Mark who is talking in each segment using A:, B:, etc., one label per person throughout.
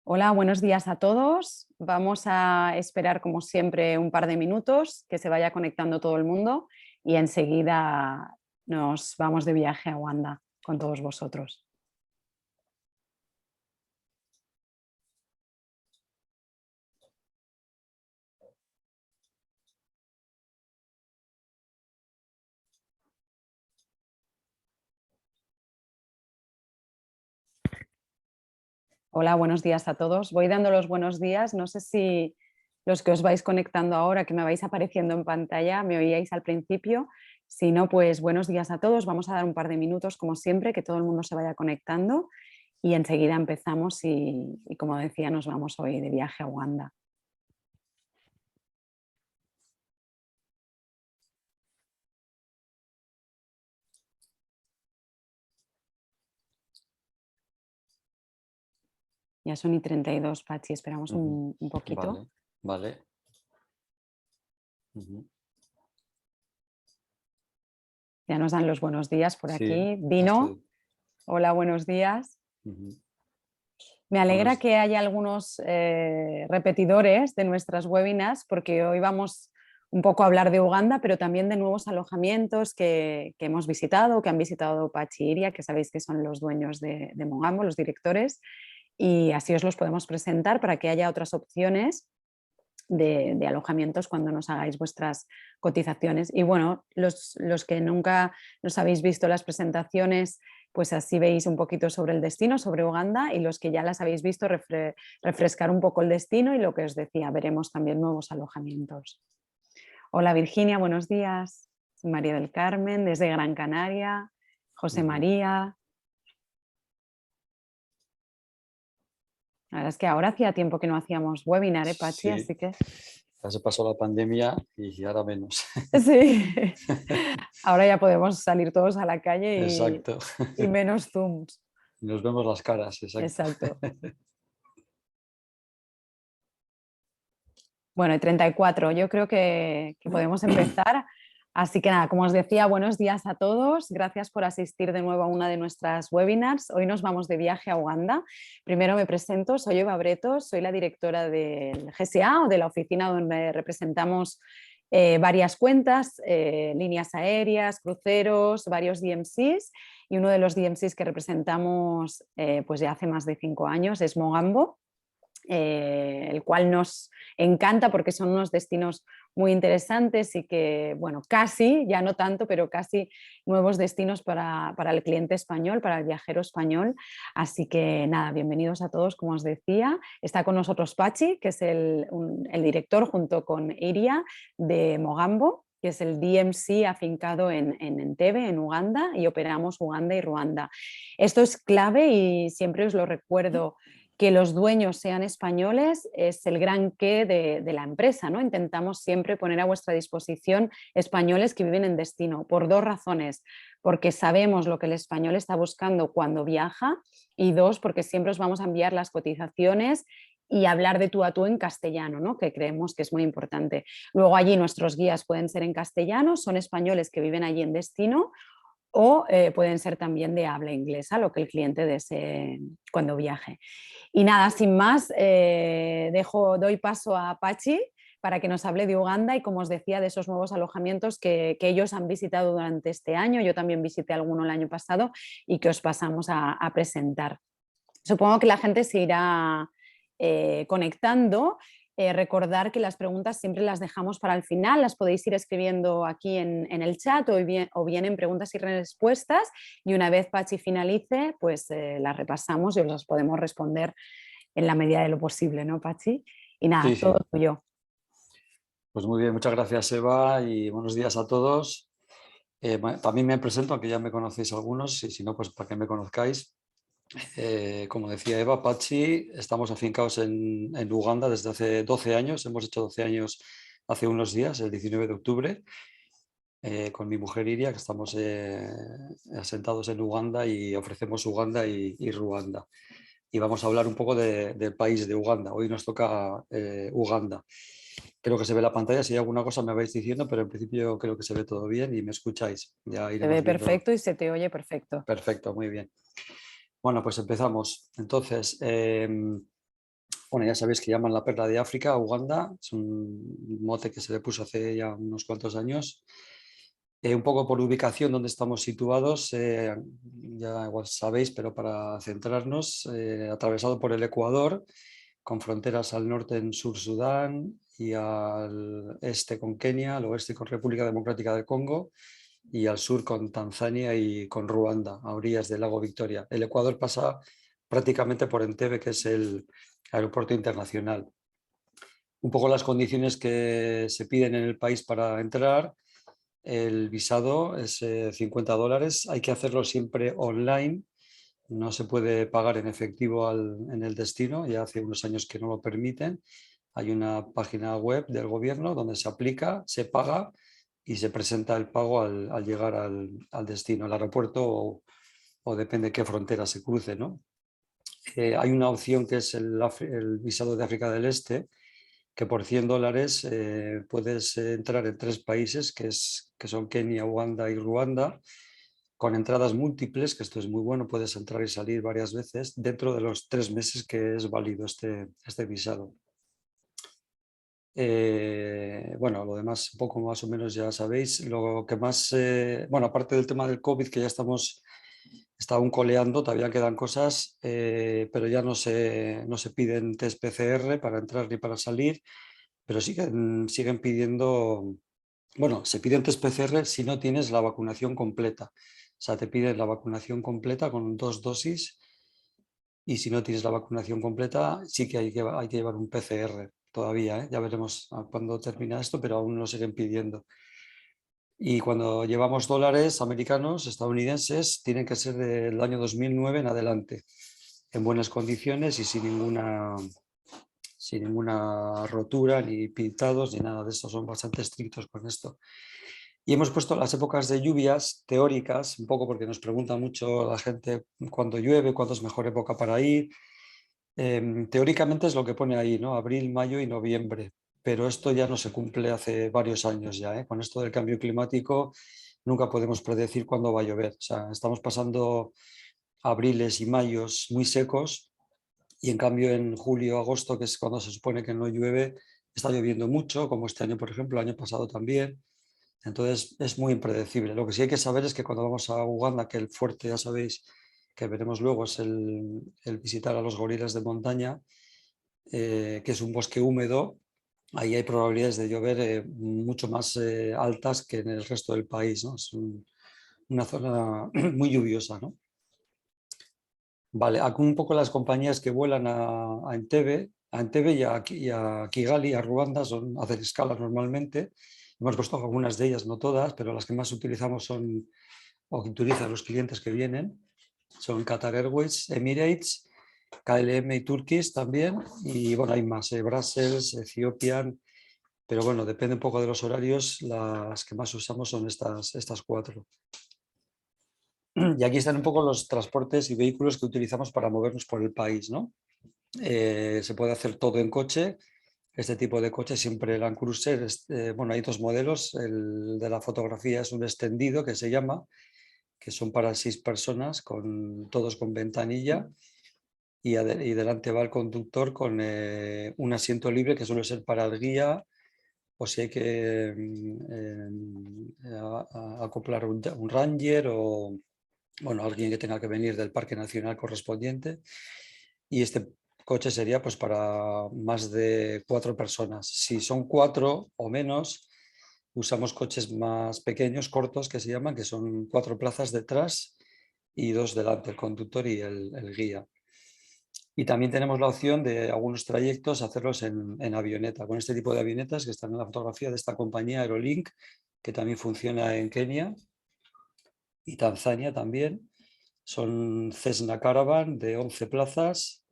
A: Hola, buenos días a todos. Vamos a esperar, como siempre, un par de minutos que se vaya conectando todo el mundo y enseguida nos vamos de viaje a Uganda con todos vosotros. Hola, buenos días a todos. Voy dando los buenos días. No sé si los que os vais conectando ahora, que me vais apareciendo en pantalla, me oíais al principio. Si no, pues buenos días a todos. Vamos a dar un par de minutos, como siempre, que todo el mundo se vaya conectando y enseguida empezamos y como decía, nos vamos hoy de viaje a Uganda. Ya son y 32, Pachi, esperamos
B: Ujú.
A: un poquito.
B: Vale, vale. Ujú.
A: Ya nos dan los buenos días por
B: Sí,
A: aquí.
B: ya
A: Dino,
B: estoy.
A: hola, buenos días.
B: Ujú.
A: Me alegra
B: Buenos-
A: que haya algunos repetidores de nuestras webinars porque hoy vamos un poco a hablar de Uganda, pero también de nuevos alojamientos que hemos visitado, que han visitado Pachi y Iria, que sabéis que son los dueños de Mogambo, los directores, y así os los podemos presentar para que haya otras opciones de alojamientos cuando nos hagáis vuestras cotizaciones. Y bueno, los que nunca nos habéis visto las presentaciones, pues así veis un poquito sobre el destino, sobre Uganda, y los que ya las habéis visto, refrescar un poco el destino y lo que os decía, veremos también nuevos alojamientos. Hola Virginia, buenos días. María del Carmen, desde Gran Canaria. José
B: Ujú.
A: María. La verdad es que ahora hacía tiempo que no hacíamos webinar, ¿eh, Pachi?
B: Sí,
A: Así que
B: ya se pasó la pandemia y ahora menos.
A: sí. Ahora ya podemos salir todos a la calle
B: Exacto.
A: y menos Zooms.
B: Nos vemos las caras, exacto.
A: Exacto. Bueno, y 34, yo creo que podemos empezar. Así que nada, como os decía, buenos días a todos. Gracias por asistir de nuevo a una de nuestras webinars. Hoy nos vamos de viaje a Uganda. Primero me presento, soy Eva Bretos, soy la directora del GSA o de la oficina donde representamos varias cuentas, líneas aéreas, cruceros, varios DMCs, y uno de los DMCs que representamos pues ya hace más de 5 años es Mogambo, el cual nos encanta porque son unos destinos muy interesantes y que, bueno, casi, ya no tanto, pero casi nuevos destinos para el cliente español, para el viajero español. Así que nada, bienvenidos a todos, como os decía. Está con nosotros Pachi, que es el director junto con Iria de Mogambo, que es el DMC afincado en Entebbe, en Uganda, y operamos Uganda y Ruanda. Esto es clave y siempre os lo recuerdo, que los dueños sean españoles es el gran qué de la empresa, ¿no? Intentamos siempre poner a vuestra disposición españoles que viven en destino, por dos razones: porque sabemos lo que el español está buscando cuando viaja, y dos, porque siempre os vamos a enviar las cotizaciones y hablar de tú a tú en castellano, ¿no? Que creemos que es muy importante. Luego allí nuestros guías pueden ser en castellano, son españoles que viven allí en destino, o pueden ser también de habla inglesa, lo que el cliente desee cuando viaje. Y nada, sin más, doy paso a Pachi para que nos hable de Uganda y, como os decía, de esos nuevos alojamientos que ellos han visitado durante este año. Yo también visité alguno el año pasado y que os pasamos a presentar. Supongo que la gente se irá conectando. Recordar que las preguntas siempre las dejamos para el final, las podéis ir escribiendo aquí en el chat o bien en preguntas y respuestas, y una vez Pachi finalice, pues las repasamos y os las podemos responder en la medida de lo posible, ¿no, Pachi? Y
B: Sí,
A: nada, todo
B: sí.
A: tuyo.
B: Pues muy bien, muchas gracias, Eva, y buenos días a todos. También me presento, aunque ya me conocéis algunos, y si no, pues para que me conozcáis. Como decía Eva, Pachi, estamos afincados en Uganda desde hace 12 años. Hemos hecho 12 años hace unos días, el 19 de octubre, con mi mujer Iria, que estamos asentados en Uganda y ofrecemos Uganda y Ruanda. Y vamos a hablar un poco del país de Uganda. Hoy nos toca Uganda. Creo que se ve la pantalla. Si hay alguna cosa me vais diciendo, pero en principio creo que se ve todo bien y me escucháis. Ya
A: Se
B: iremos
A: ve
B: viendo.
A: perfecto y se te oye perfecto.
B: Perfecto, muy bien. Bueno, pues empezamos. Entonces, Bueno, ya sabéis que llaman la perla de África a Uganda, es un mote que se le puso hace ya unos cuantos años. Un poco por ubicación donde estamos situados, ya igual sabéis, pero para centrarnos, atravesado por el Ecuador, con fronteras al norte en Sur Sudán y al este con Kenia, al oeste con República Democrática del Congo y al sur con Tanzania y con Ruanda, a orillas del lago Victoria. El Ecuador pasa prácticamente por Entebbe, que es el aeropuerto internacional. Un poco las condiciones que se piden en el país para entrar. El visado es $50, hay que hacerlo siempre online, no se puede pagar en efectivo en el destino, ya hace unos años que no lo permiten. Hay una página web del gobierno donde se aplica, se paga y se presenta el pago al llegar al destino, al aeropuerto o depende qué frontera se cruce, ¿no? Hay una opción que es el visado de África del Este, que por $100 puedes entrar en 3 países, que son Kenia, Uganda y Ruanda, con entradas múltiples, que esto es muy bueno, puedes entrar y salir varias veces dentro de los 3 meses que es válido este visado. Bueno, lo demás un poco más o menos ya sabéis. Lo que más, bueno, aparte del tema del COVID, que ya está aún coleando, todavía quedan cosas, pero ya no se piden test PCR para entrar ni para salir, pero siguen pidiendo, bueno, se piden test PCR si no tienes la vacunación completa. O sea, te piden la vacunación completa con 2 dosis y si no tienes la vacunación completa, sí que hay que llevar un PCR todavía, ¿eh? Ya veremos cuándo termina esto, pero aún lo siguen pidiendo. Y cuando llevamos dólares americanos, estadounidenses, tienen que ser del año 2009 en adelante, en buenas condiciones y sin ninguna rotura, ni pintados, ni nada de esto. Son bastante estrictos con esto. Y hemos puesto las épocas de lluvias teóricas, un poco porque nos pregunta mucho la gente cuándo llueve, cuándo es mejor época para ir. Teóricamente es lo que pone ahí, ¿no? Abril, mayo y noviembre, pero esto ya no se cumple hace varios años ya, ¿eh? Con esto del cambio climático nunca podemos predecir cuándo va a llover. O sea, estamos pasando abriles y mayos muy secos y en cambio en julio, agosto, que es cuando se supone que no llueve, está lloviendo mucho, como este año, por ejemplo, el año pasado también. Entonces es muy impredecible. Lo que sí hay que saber es que cuando vamos a Uganda, que el fuerte, ya sabéis, que veremos luego, es el visitar a los gorilas de montaña, que es un bosque húmedo, ahí hay probabilidades de llover mucho más altas que en el resto del país, ¿no? Es una zona muy lluviosa, ¿no? Vale, aquí un poco las compañías que vuelan a Entebbe y a Kigali, a Ruanda, hacen escala normalmente. Hemos puesto algunas de ellas, no todas, pero las que más utilizamos o que utilizan los clientes que vienen, son Qatar Airways, Emirates, KLM y Turkish también. Y bueno, hay más, Brussels, Ethiopian, pero bueno, depende un poco de los horarios, las que más usamos son estas 4. Y aquí están un poco los transportes y vehículos que utilizamos para movernos por el país, ¿no? Se puede hacer todo en coche. Este tipo de coche, siempre el Land Cruiser, bueno, hay 2 modelos. El de la fotografía es un extendido que se llama, que son para 6 personas, todos con ventanilla, y delante va el conductor con un asiento libre que suele ser para el guía o si hay que acoplar un ranger o bueno, alguien que tenga que venir del Parque Nacional correspondiente. Y este coche sería pues para más de 4 personas. Si son 4 o menos, usamos coches más pequeños, cortos, que se llaman, que son 4 plazas detrás y 2 delante, el conductor y el guía. Y también tenemos la opción de algunos trayectos hacerlos en avioneta, con este tipo de avionetas que están en la fotografía de esta compañía Aerolink, que también funciona en Kenia y Tanzania también. Son Cessna Caravan de 11 plazas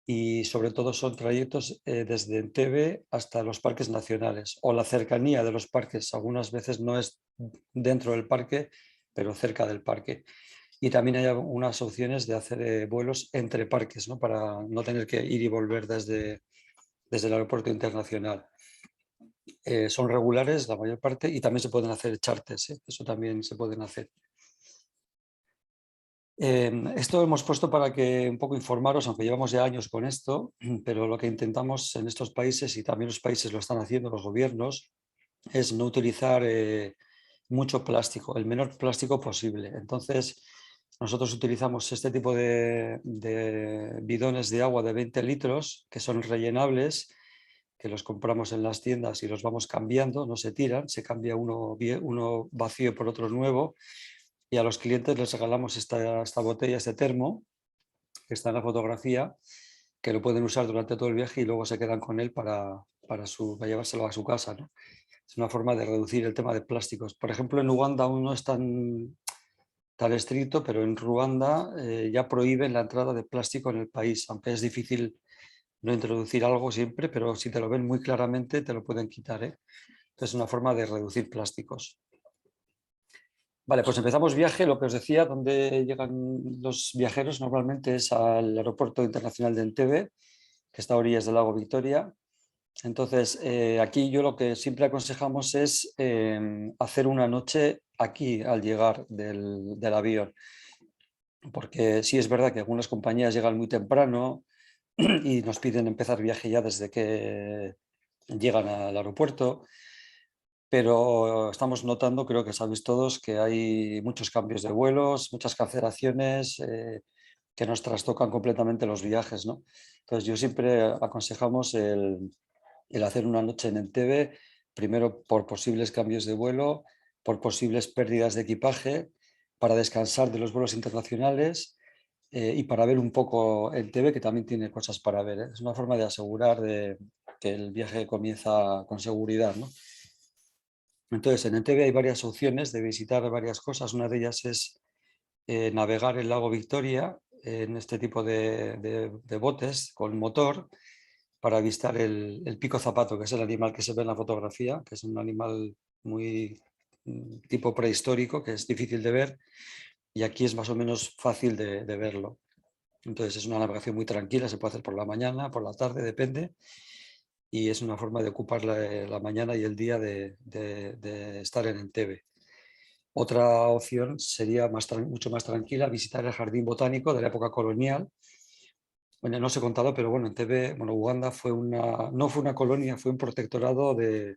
B: y sobre todo son trayectos desde Entebbe hasta los parques nacionales o la cercanía de los parques. Algunas veces no es dentro del parque, pero cerca del parque. Y también hay unas opciones de hacer vuelos entre parques, ¿no? Para no tener que ir y volver desde el aeropuerto internacional. Son regulares la mayor parte y también se pueden hacer charters, ¿eh? Eso también se pueden hacer. Esto hemos puesto para que un poco informaros, aunque llevamos ya años con esto, pero lo que intentamos en estos países, y también los países lo están haciendo, los gobiernos, es no utilizar mucho plástico, el menor plástico posible. Entonces, nosotros utilizamos este tipo de bidones de agua de 20 litros que son rellenables, que los compramos en las tiendas y los vamos cambiando, no se tiran, se cambia uno vacío por otro nuevo, y a los clientes les regalamos esta botella, este termo, que está en la fotografía, que lo pueden usar durante todo el viaje y luego se quedan con él para llevárselo a su casa, ¿no? Es una forma de reducir el tema de plásticos. Por ejemplo, en Uganda aún no es tan estricto, pero en Ruanda ya prohíben la entrada de plástico en el país, aunque es difícil no introducir algo siempre, pero si te lo ven muy claramente te lo pueden quitar, ¿eh? Entonces es una forma de reducir plásticos. Vale, pues empezamos viaje, lo que os decía, donde llegan los viajeros normalmente es al Aeropuerto Internacional de Entebbe, que está a orillas del lago Victoria. Entonces, aquí yo lo que siempre aconsejamos es hacer una noche aquí al llegar del avión, porque sí es verdad que algunas compañías llegan muy temprano y nos piden empezar viaje ya desde que llegan al aeropuerto, pero estamos notando, creo que sabéis todos, que hay muchos cambios de vuelos, muchas cancelaciones que nos trastocan completamente los viajes, ¿no? Entonces yo siempre aconsejamos el hacer una noche en Entebbe, primero por posibles cambios de vuelo, por posibles pérdidas de equipaje, para descansar de los vuelos internacionales y para ver un poco Entebbe, que también tiene cosas para ver, ¿eh? Es una forma de asegurar que el viaje comienza con seguridad, ¿no? Entonces, en Entebbe hay varias opciones de visitar varias cosas. Una de ellas es navegar el lago Victoria en este tipo de botes con motor para avistar el pico zapato, que es el animal que se ve en la fotografía, que es un animal muy tipo prehistórico, que es difícil de ver, y aquí es más o menos fácil de verlo. Entonces es una navegación muy tranquila, se puede hacer por la mañana, por la tarde, depende, y es una forma de ocupar la mañana y el día de estar en Entebbe. Otra opción sería mucho más tranquila, visitar el jardín botánico de la época colonial. Bueno, no os he contado, pero bueno, Entebbe, bueno, Uganda no fue una colonia, fue un protectorado de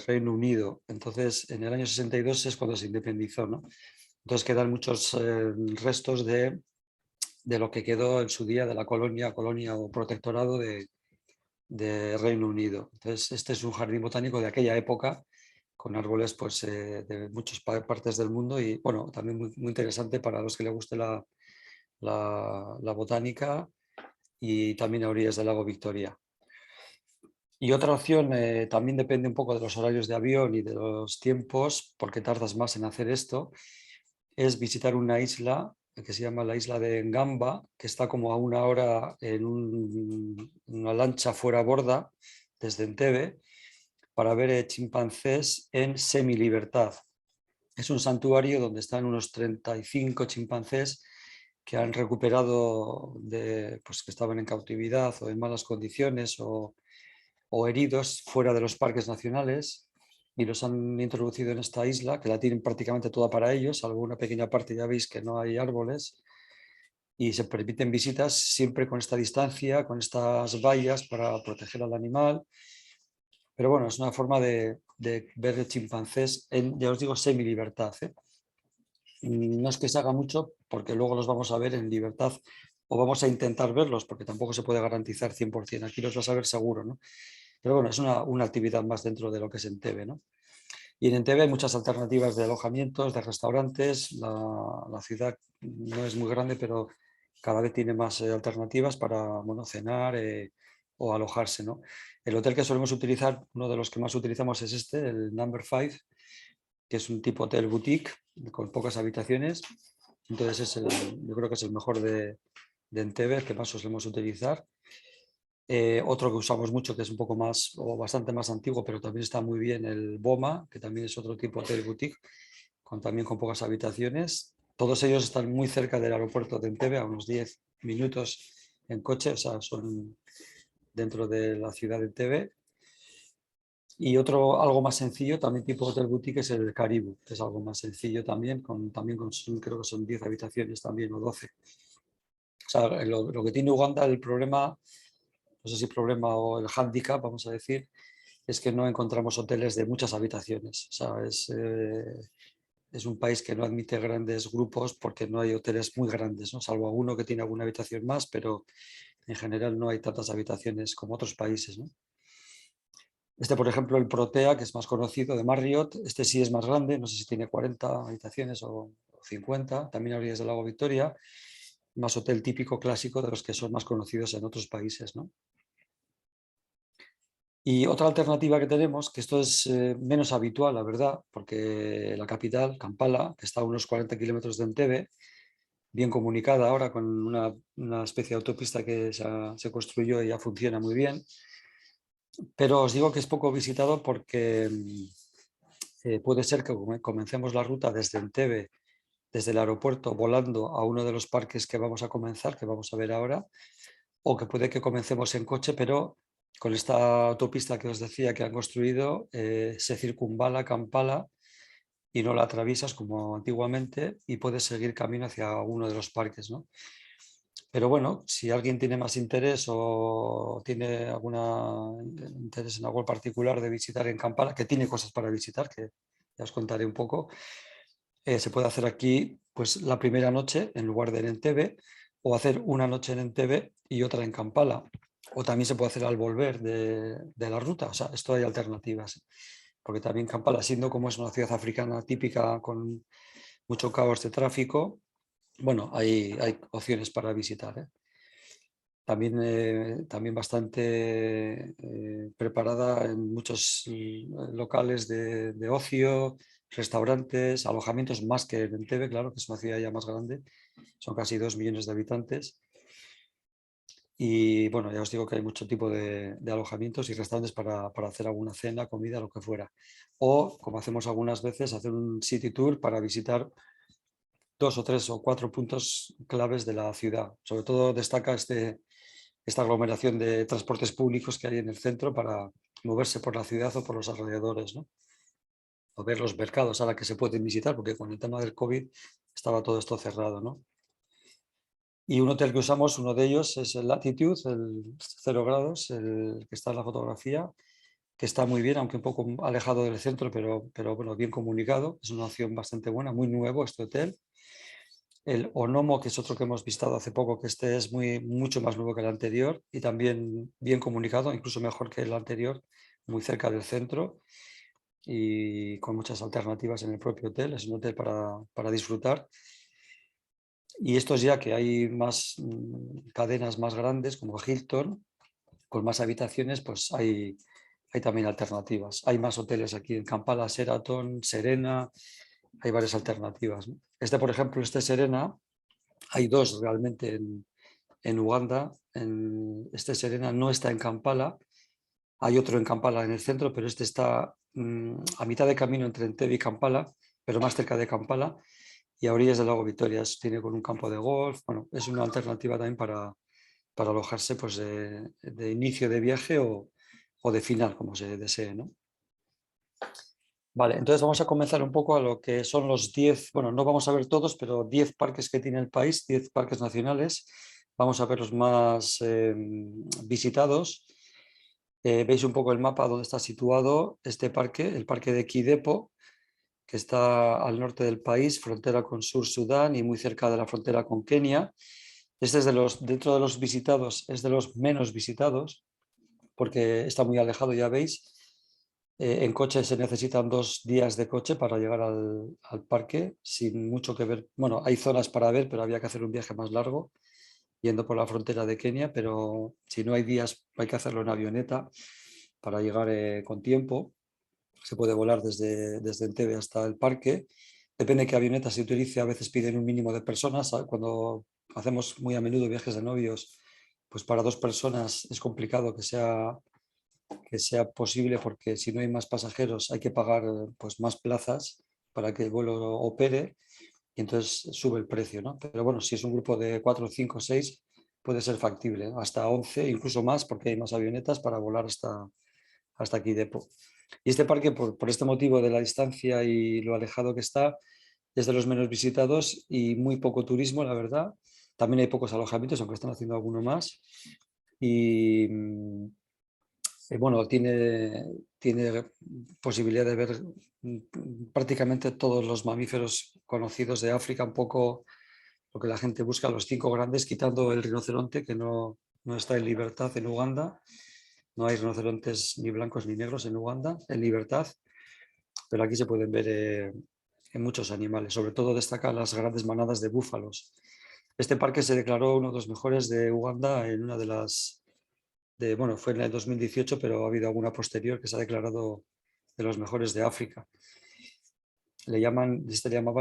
B: Reino Unido. Entonces, en el año 62 es cuando se independizó, ¿no? Entonces quedan muchos restos de lo que quedó en su día de la colonia o protectorado de Reino Unido. Entonces, este es un jardín botánico de aquella época, con árboles pues, de muchas partes del mundo y bueno, también muy interesante para los que les guste la botánica y también a orillas del lago Victoria. Y otra opción también depende un poco de los horarios de avión y de los tiempos, porque tardas más en hacer esto, es visitar una isla que se llama la isla de Ngamba, que está como a una hora en una lancha fuera a borda desde Entebbe, para ver chimpancés en semilibertad. Es un santuario donde están unos 35 chimpancés que han recuperado pues, que estaban en cautividad o en malas condiciones o heridos fuera de los parques nacionales y los han introducido en esta isla, que la tienen prácticamente toda para ellos, salvo una pequeña parte, ya veis que no hay árboles, y se permiten visitas siempre con esta distancia, con estas vallas para proteger al animal. Pero bueno, es una forma de ver chimpancés en, ya os digo, semi-libertad, ¿eh? No es que se haga mucho, porque luego los vamos a ver en libertad o vamos a intentar verlos, porque tampoco se puede garantizar 100%. Aquí los vas a ver seguro, ¿no? Pero bueno, es una actividad más dentro de lo que es Entebbe, ¿no? Y en Entebbe hay muchas alternativas de alojamientos, de restaurantes. La ciudad no es muy grande, pero cada vez tiene más alternativas para bueno, cenar o alojarse, ¿no? El hotel que solemos utilizar, uno de los que más utilizamos es este, el Number 5, que es un tipo hotel boutique con pocas habitaciones. Entonces yo creo que es el mejor de Entebbe, el que más solemos utilizar. Otro que usamos mucho, que es un poco más o bastante más antiguo, pero también está muy bien, el Boma, que también es otro tipo de hotel boutique, también con pocas habitaciones. Todos ellos están muy cerca del aeropuerto de Entebbe, a unos 10 minutos en coche, o sea, son dentro de la ciudad de Entebbe. Y otro, algo más sencillo, también tipo hotel boutique, es el Caribou, que es algo más sencillo también, creo que son 10 habitaciones también o 12. O sea, lo que tiene Uganda, el problema, no sé si problema o el hándicap, vamos a decir, es que no encontramos hoteles de muchas habitaciones. O sea, es un país que no admite grandes grupos porque no hay hoteles muy grandes, ¿no? Salvo alguno que tiene alguna habitación más, pero en general no hay tantas habitaciones como otros países, ¿no? Este, por ejemplo, el Protea, que es más conocido, de Marriott, este sí es más grande, no sé si tiene 40 habitaciones o 50, también a orillas del lago Victoria, más hotel típico clásico de los que son más conocidos en otros países, ¿no? Y otra alternativa que tenemos, que esto es menos habitual, la verdad, porque la capital, Kampala, que está a unos 40 kilómetros de Entebbe, bien comunicada ahora con una especie de autopista que se construyó y ya funciona muy bien, pero os digo que es poco visitado porque puede ser que comencemos la ruta desde Entebbe, desde el aeropuerto, volando a uno de los parques que vamos a comenzar, que vamos a ver ahora, o que puede que comencemos en coche, pero con esta autopista que os decía que han construido, se circunvala Kampala y no la atraviesas como antiguamente y puedes seguir camino hacia uno de los parques, ¿no? Pero bueno, si alguien tiene más interés o tiene algún interés en algo particular de visitar en Kampala, que tiene cosas para visitar, que ya os contaré un poco, se puede hacer aquí pues la primera noche en lugar de en Entebbe, o hacer una noche en Entebbe y otra en Kampala. O también se puede hacer al volver de la ruta. O sea, esto hay alternativas. Porque también Kampala, siendo como es una ciudad africana típica con mucho caos de tráfico, bueno, hay opciones para visitar, ¿eh? También bastante preparada en muchos locales de ocio, restaurantes, alojamientos, más que en Entebbe, claro, que es una ciudad ya más grande, son casi 2 millones de habitantes. Y bueno, ya os digo que hay mucho tipo de alojamientos y restaurantes para hacer alguna cena, comida, lo que fuera. O, como hacemos algunas veces, hacer un city tour para visitar 2 o 3 o 4 puntos claves de la ciudad. Sobre todo destaca esta aglomeración de transportes públicos que hay en el centro para moverse por la ciudad o por los alrededores, ¿no? O ver los mercados ahora que se pueden visitar, porque con el tema del COVID estaba todo esto cerrado, ¿no? Y un hotel que usamos, uno de ellos es el Latitude, el 0 grados, el que está en la fotografía, que está muy bien, aunque un poco alejado del centro, pero bueno, bien comunicado. Es una opción bastante buena, muy nuevo este hotel. El Onomo, que es otro que hemos visitado hace poco, que este es mucho más nuevo que el anterior y también bien comunicado, incluso mejor que el anterior, muy cerca del centro y con muchas alternativas en el propio hotel. Es un hotel para disfrutar. Y estos ya que hay más cadenas más grandes como Hilton, con más habitaciones, pues hay también alternativas. Hay más hoteles aquí en Kampala, Sheraton, Serena, hay varias alternativas, ¿no? Este, por ejemplo, este Serena, hay dos realmente en Uganda. Este Serena no está en Kampala, hay otro en Kampala en el centro, pero este está a mitad de camino entre Entebbe y Kampala, pero más cerca de Kampala y a orillas del lago Victoria. Tiene con un campo de golf. Bueno, es una alternativa también para alojarse pues, de inicio de viaje o de final, como se desee, ¿no? Vale, entonces vamos a comenzar un poco a lo que son los 10, bueno, no vamos a ver todos, pero 10 parques que tiene el país, 10 parques nacionales. Vamos a ver los más visitados. Veis un poco el mapa donde está situado este parque, el parque de Kidepo, que está al norte del país, frontera con Sur Sudán y muy cerca de la frontera con Kenia. Este es dentro de los visitados, es de los menos visitados, porque está muy alejado, ya veis. En coche se necesitan 2 días de coche para llegar al parque, sin mucho que ver. Bueno, hay zonas para ver, pero había que hacer un viaje más largo, yendo por la frontera de Kenia, pero si no hay días, hay que hacerlo en avioneta para llegar con tiempo. Se puede volar desde Entebbe hasta el parque. Depende de qué avioneta se utilice, a veces piden un mínimo de personas. Cuando hacemos muy a menudo viajes de novios, pues para 2 personas es complicado que sea posible, porque si no hay más pasajeros hay que pagar pues, más plazas para que el vuelo opere y entonces sube el precio, ¿no? Pero bueno, si es un grupo de 4, 5, 6, puede ser factible, hasta 11, incluso más, porque hay más avionetas para volar hasta aquí Depot. Y este parque, por este motivo de la distancia y lo alejado que está, es de los menos visitados y muy poco turismo, la verdad. También hay pocos alojamientos, aunque están haciendo alguno más. Y bueno, tiene posibilidad de ver prácticamente todos los mamíferos conocidos de África, un poco lo que la gente busca, los 5 grandes, quitando el rinoceronte, que no está en libertad en Uganda. No hay rinocerontes ni blancos ni negros en Uganda, en libertad, pero aquí se pueden ver en muchos animales. Sobre todo destacan las grandes manadas de búfalos. Este parque se declaró uno de los mejores de Uganda en una de las... bueno, fue en el 2018, pero ha habido alguna posterior que se ha declarado de los mejores de África. Le llamaban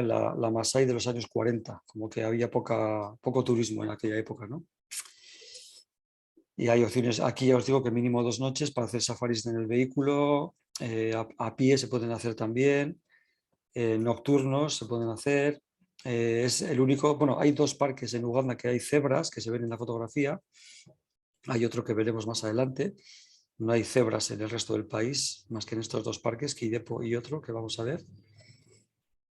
B: la Masái de los años 40, como que había poco turismo en aquella época, ¿no? Y hay opciones, aquí ya os digo que mínimo 2 noches para hacer safaris en el vehículo, a pie se pueden hacer también, nocturnos se pueden hacer. Es el único, bueno, hay 2 parques en Uganda que hay cebras que se ven en la fotografía, hay otro que veremos más adelante. No hay cebras en el resto del país, más que en estos 2 parques, Kidepo y otro que vamos a ver.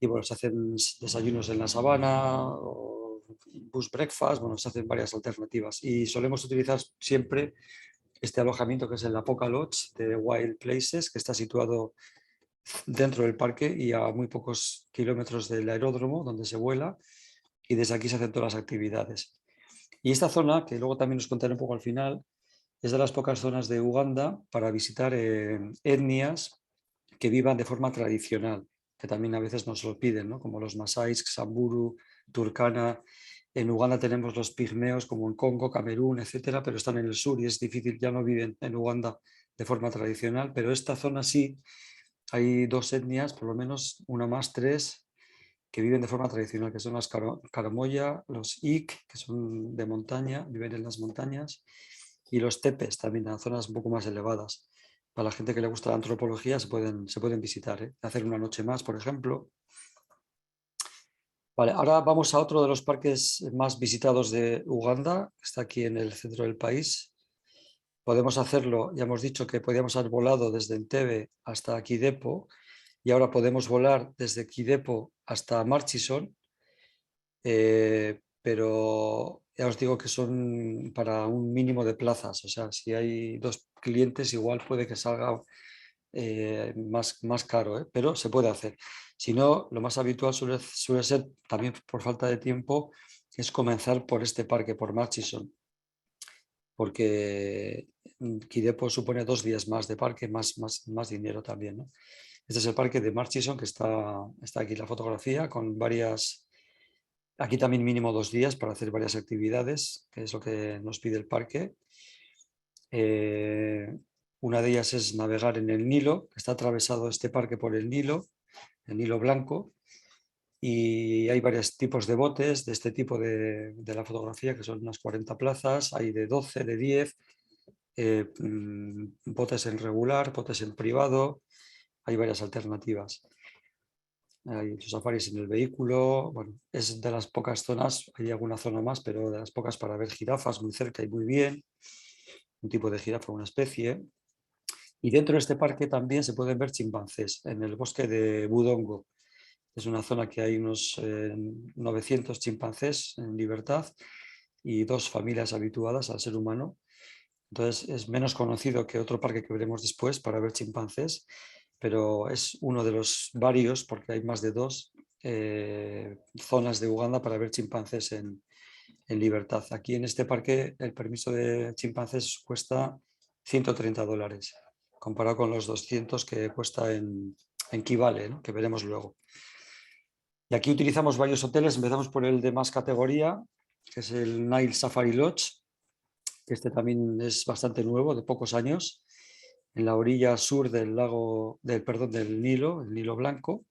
B: Y bueno, se hacen desayunos en la sabana, o bus breakfast, bueno, se hacen varias alternativas. Y solemos utilizar siempre este alojamiento que es el Apoca Lodge de Wild Places, que está situado dentro del parque y a muy pocos kilómetros del aeródromo donde se vuela, y desde aquí se hacen todas las actividades. Y esta zona, que luego también os contaré un poco al final, es de las pocas zonas de Uganda para visitar etnias que vivan de forma tradicional, que también a veces nos lo piden, ¿no? Como los masáis, Samburu, Turkana. En Uganda tenemos los pigmeos, como en Congo, Camerún, etcétera, pero están en el sur y es difícil, ya no viven en Uganda de forma tradicional, pero esta zona sí, hay 2 etnias, por lo menos una más, 3, que viven de forma tradicional, que son las Karamoya, los Ik, que son de montaña, viven en las montañas, y los Tepes, también en zonas un poco más elevadas. Para la gente que le gusta la antropología se pueden visitar, ¿eh? Hacer una noche más, por ejemplo. Vale, ahora vamos a otro de los parques más visitados de Uganda, que está aquí en el centro del país. Podemos hacerlo, ya hemos dicho que podíamos haber volado desde Entebbe hasta Kidepo, y ahora podemos volar desde Kidepo hasta Murchison, pero ya os digo que son para un mínimo de plazas, o sea, si hay 2 clientes igual puede que salga más caro, ¿eh? Pero se puede hacer. Si no, lo más habitual suele ser, también por falta de tiempo, es comenzar por este parque, por Murchison, porque Kidepo supone 2 días más de parque, más dinero también, ¿no? Este es el parque de Murchison, que está aquí la fotografía, con varias... Aquí también mínimo 2 días para hacer varias actividades, que es lo que nos pide el parque. Una de ellas es navegar en el Nilo, que está atravesado este parque por el Nilo Blanco, y hay varios tipos de botes de este tipo de la fotografía, que son unas 40 plazas, hay de 12, de 10, botes en regular, botes en privado, hay varias alternativas. Hay safaris en el vehículo, bueno, es de las pocas zonas, hay alguna zona más, pero de las pocas para ver jirafas muy cerca y muy bien, un tipo de jirafa, una especie. Y dentro de este parque también se pueden ver chimpancés, en el bosque de Budongo. Es una zona que hay unos 900 chimpancés en libertad y 2 familias habituadas al ser humano. Entonces es menos conocido que otro parque que veremos después para ver chimpancés, pero es uno de los varios, porque hay más de 2 zonas de Uganda para ver chimpancés en libertad. Aquí en este parque el permiso de chimpancés cuesta $130, comparado con los 200 que cuesta en Kivale, ¿no? Que veremos luego. Y aquí utilizamos varios hoteles, empezamos por el de más categoría, que es el Nile Safari Lodge, que este también es bastante nuevo, de pocos años, en la orilla sur del del Nilo, el Nilo Blanco,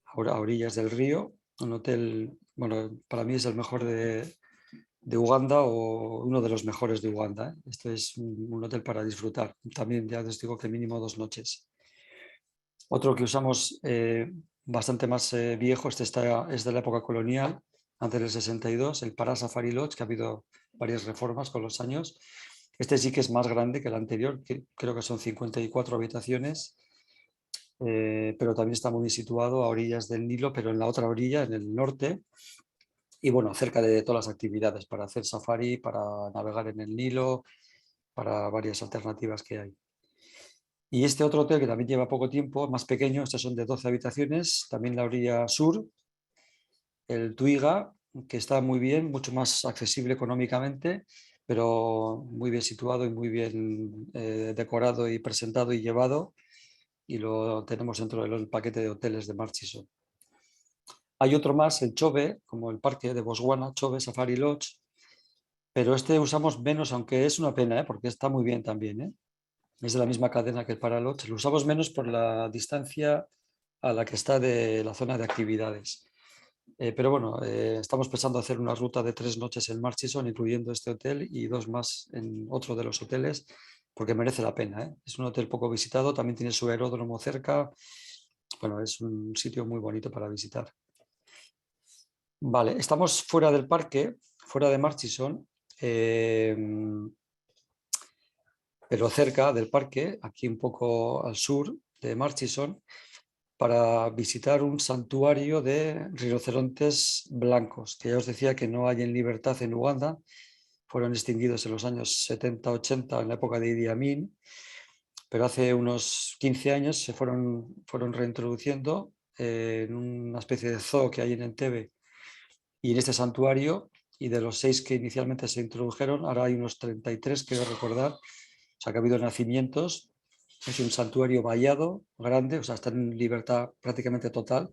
B: a orillas del río. Un hotel, bueno, para mí es el mejor de Uganda, o uno de los mejores de Uganda, ¿eh? Este es un hotel para disfrutar. También ya les digo que mínimo 2 noches. Otro que usamos bastante más viejo, es de la época colonial, antes del 62, el Para Safari Lodge, que ha habido varias reformas con los años. Este sí que es más grande que el anterior, que creo que son 54 habitaciones, pero también está muy bien situado a orillas del Nilo, pero en la otra orilla, en el norte, y bueno, cerca de todas las actividades para hacer safari, para navegar en el Nilo, para varias alternativas que hay. Y este otro hotel que también lleva poco tiempo, más pequeño, estos son de 12 habitaciones, también la orilla sur, el Tuiga, que está muy bien, mucho más accesible económicamente, pero muy bien situado y muy bien decorado y presentado y llevado, y lo tenemos dentro del paquete de hoteles de Murchison. Hay otro más, el Chobe, como el parque de Botswana, Chobe Safari Lodge, pero este usamos menos, aunque es una pena, porque está muy bien también. Es de la misma cadena que el Paralodge. Lo usamos menos por la distancia a la que está de la zona de actividades. Pero bueno, estamos pensando hacer una ruta de 3 noches en Murchison, incluyendo este hotel y 2 más en otro de los hoteles, porque merece la pena. Es un hotel poco visitado, también tiene su aeródromo cerca. Bueno, es un sitio muy bonito para visitar. Vale, estamos fuera del parque, fuera de Murchison, pero cerca del parque, aquí un poco al sur de Murchison, para visitar un santuario de rinocerontes blancos, que ya os decía que no hay en libertad en Uganda. Fueron extinguidos en los años 70-80, en la época de Idi Amin, pero hace unos 15 años se fueron reintroduciendo en una especie de zoo que hay en Entebbe y en este santuario, y de los 6 que inicialmente se introdujeron, ahora hay unos 33, quiero recordar, o sea que ha habido nacimientos. Es un santuario vallado, grande, o sea, están en libertad prácticamente total,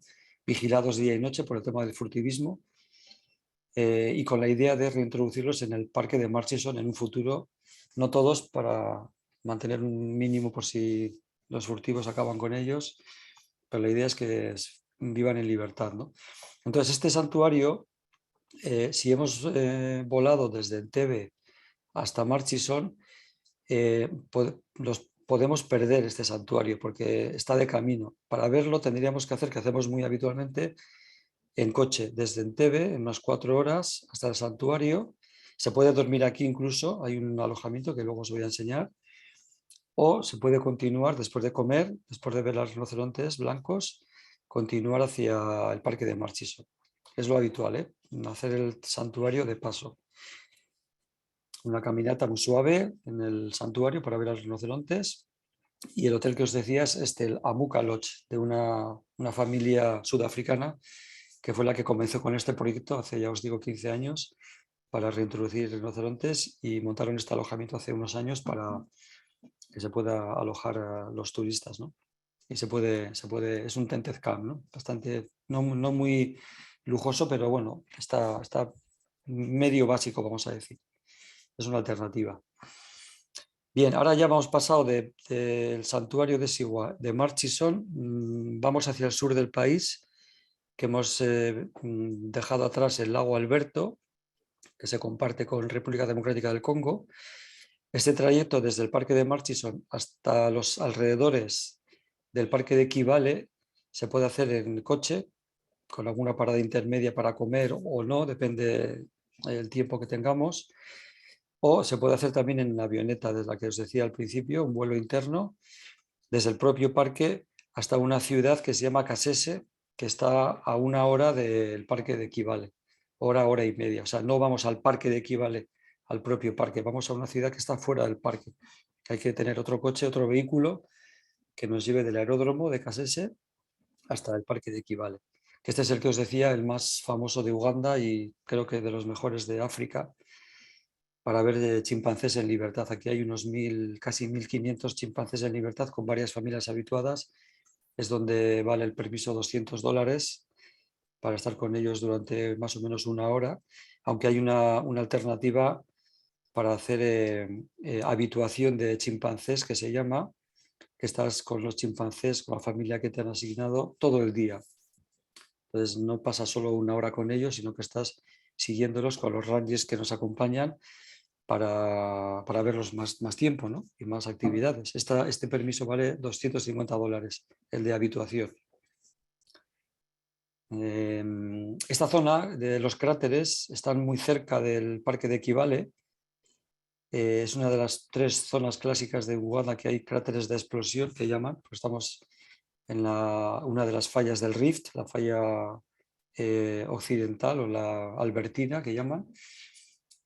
B: vigilados día y noche por el tema del furtivismo, y con la idea de reintroducirlos en el parque de Murchison en un futuro, no todos, para mantener un mínimo por si los furtivos acaban con ellos, pero la idea es que vivan en libertad, ¿no? Entonces, este santuario, si hemos volado desde Entebbe hasta Murchison, los podemos perder este santuario porque está de camino. Para verlo tendríamos que hacer, que hacemos muy habitualmente, en coche desde Entebbe, en unas 4 horas hasta el santuario. Se puede dormir aquí incluso, hay un alojamiento que luego os voy a enseñar, o se puede continuar después de comer, después de ver los rinocerontes blancos, continuar hacia el parque de Murchison. Es lo habitual, hacer el santuario de paso. Una caminata muy suave en el santuario para ver a los rinocerontes. Y el hotel que os decía es el Amuka Lodge, de una familia sudafricana que fue la que comenzó con este proyecto hace, ya os digo, 15 años, para reintroducir rinocerontes, y montaron este alojamiento hace unos años para que se pueda alojar a los turistas, ¿no? Y es un tented camp, ¿no? Bastante, no muy lujoso, pero bueno, está medio básico, vamos a decir. Es una alternativa. Bien, ahora ya hemos pasado del santuario de Murchison, vamos hacia el sur del país, que hemos dejado atrás el lago Alberto, que se comparte con República Democrática del Congo. Este trayecto desde el parque de Murchison hasta los alrededores del parque de Kibale se puede hacer en coche, con alguna parada intermedia para comer o no, depende del tiempo que tengamos. O se puede hacer también en avioneta, desde la que os decía al principio, un vuelo interno, desde el propio parque hasta una ciudad que se llama Kasese, que está a 1 hora del parque de Kibale, hora y media. O sea, no vamos al parque de Kibale, al propio parque, vamos a una ciudad que está fuera del parque. Hay que tener otro coche, otro vehículo que nos lleve del aeródromo de Kasese hasta el parque de Kibale. Este es el que os decía, el más famoso de Uganda y creo que de los mejores de África, para ver chimpancés en libertad. Aquí hay unos casi 1.500 chimpancés en libertad con varias familias habituadas. Es donde vale el permiso $200 para estar con ellos durante más o menos 1 hora, aunque hay una alternativa para hacer habituación de chimpancés, que se llama, que estás con los chimpancés, con la familia que te han asignado todo el día. Entonces no pasas solo 1 hora con ellos, sino que estás siguiéndolos con los rangers que nos acompañan para verlos más tiempo, ¿no? Y más actividades. Este permiso vale $250, el de habituación. Esta zona de los cráteres están muy cerca del parque de Kibale. Es una de las 3 zonas clásicas de Uganda que hay cráteres de explosión, que llaman, pues estamos en una de las fallas del Rift, la falla occidental o la Albertina que llaman.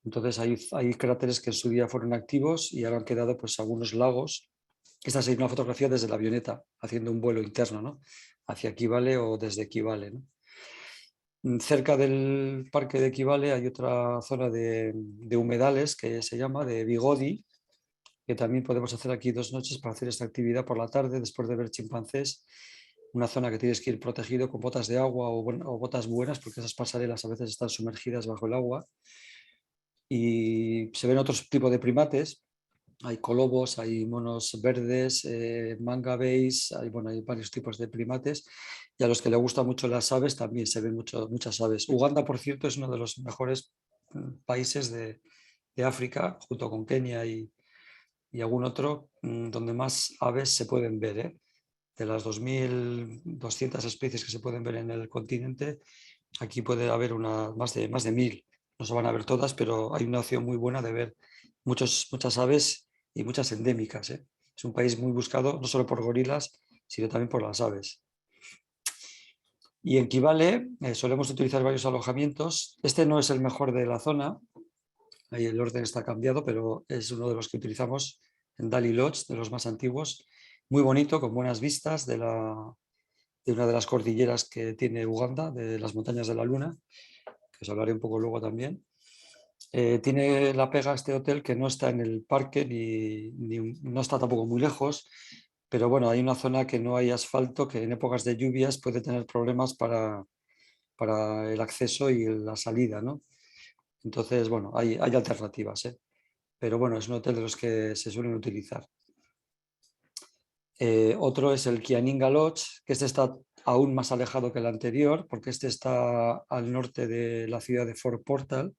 B: Entonces hay cráteres que en su día fueron activos y ahora han quedado pues algunos lagos. Esta es una fotografía desde la avioneta, haciendo un vuelo interno, ¿no? Hacia Equivale o desde Equivale, ¿no? Cerca del parque de Equivale hay otra zona de humedales que se llama de Bigodi, que también podemos hacer aquí 2 noches para hacer esta actividad por la tarde después de ver chimpancés. Una zona que tienes que ir protegido con botas de agua o botas buenas, porque esas pasarelas a veces están sumergidas bajo el agua. Y se ven otros tipos de primates. Hay colobos, hay monos verdes, mangabeys, bueno, hay varios tipos de primates. Y a los que les gustan mucho las aves también se ven muchas aves. Uganda, por cierto, es uno de los mejores países de África, junto con Kenia y algún otro, donde más aves se pueden ver, ¿eh? De las 2.200 especies que se pueden ver en el continente, aquí puede haber más de 1.000. No se van a ver todas, pero hay una opción muy buena de ver muchas aves y muchas endémicas, ¿eh? Es un país muy buscado, no solo por gorilas, sino también por las aves. Y en Kivale solemos utilizar varios alojamientos. Este no es el mejor de la zona, ahí el orden está cambiado, pero es uno de los que utilizamos en Dali Lodge, de los más antiguos. Muy bonito, con buenas vistas de una de las cordilleras que tiene Uganda, de las montañas de la Luna, que os hablaré un poco luego también. Tiene la pega este hotel que no está en el parque no está tampoco muy lejos, pero bueno, hay una zona que no hay asfalto, que en épocas de lluvias puede tener problemas para el acceso y la salida, ¿no? Entonces, bueno, hay alternativas, ¿eh? Pero bueno, es un hotel de los que se suelen utilizar. Otro es el Kianinga Lodge, que este está aún más alejado que el anterior, porque este está al norte de la ciudad de Fort Portal,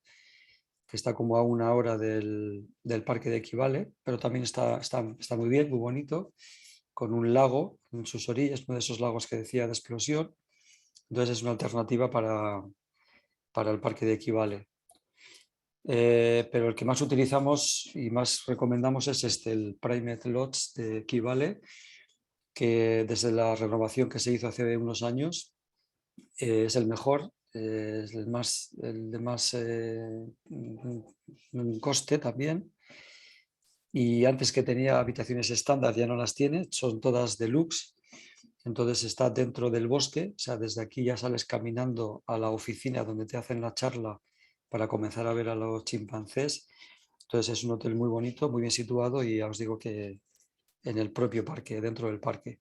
B: que está como a 1 hora del parque de Equivale, pero también está muy bien, muy bonito, con un lago en sus orillas, uno de esos lagos que decía de explosión. Entonces es una alternativa para el parque de Equivale. Pero el que más utilizamos y más recomendamos es el Primate Lodge de Equivale, que desde la renovación que se hizo hace unos años es el mejor, es el de más coste también. Y antes que tenía habitaciones estándar ya no las tiene, son todas deluxe. Entonces está dentro del bosque, o sea, desde aquí ya sales caminando a la oficina donde te hacen la charla para comenzar a ver a los chimpancés. Entonces es un hotel muy bonito, muy bien situado y ya os digo que en el propio parque, dentro del parque.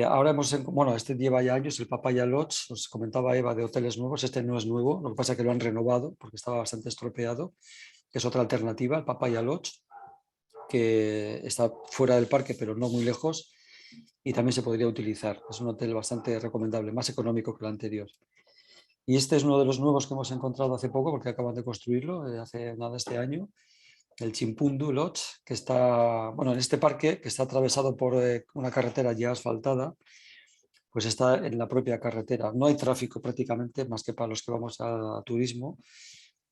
B: Ahora bueno, este lleva ya años, el Papaya Lodge, os comentaba Eva de hoteles nuevos, este no es nuevo, lo que pasa es que lo han renovado porque estaba bastante estropeado, que es otra alternativa, el Papaya Lodge, que está fuera del parque pero no muy lejos y también se podría utilizar. Es un hotel bastante recomendable, más económico que el anterior. Y este es uno de los nuevos que hemos encontrado hace poco porque acaban de construirlo, hace nada este año, el Chimpundu Lodge, que está, bueno, en este parque, que está atravesado por una carretera ya asfaltada, pues está en la propia carretera. No hay tráfico prácticamente, más que para los que vamos a turismo.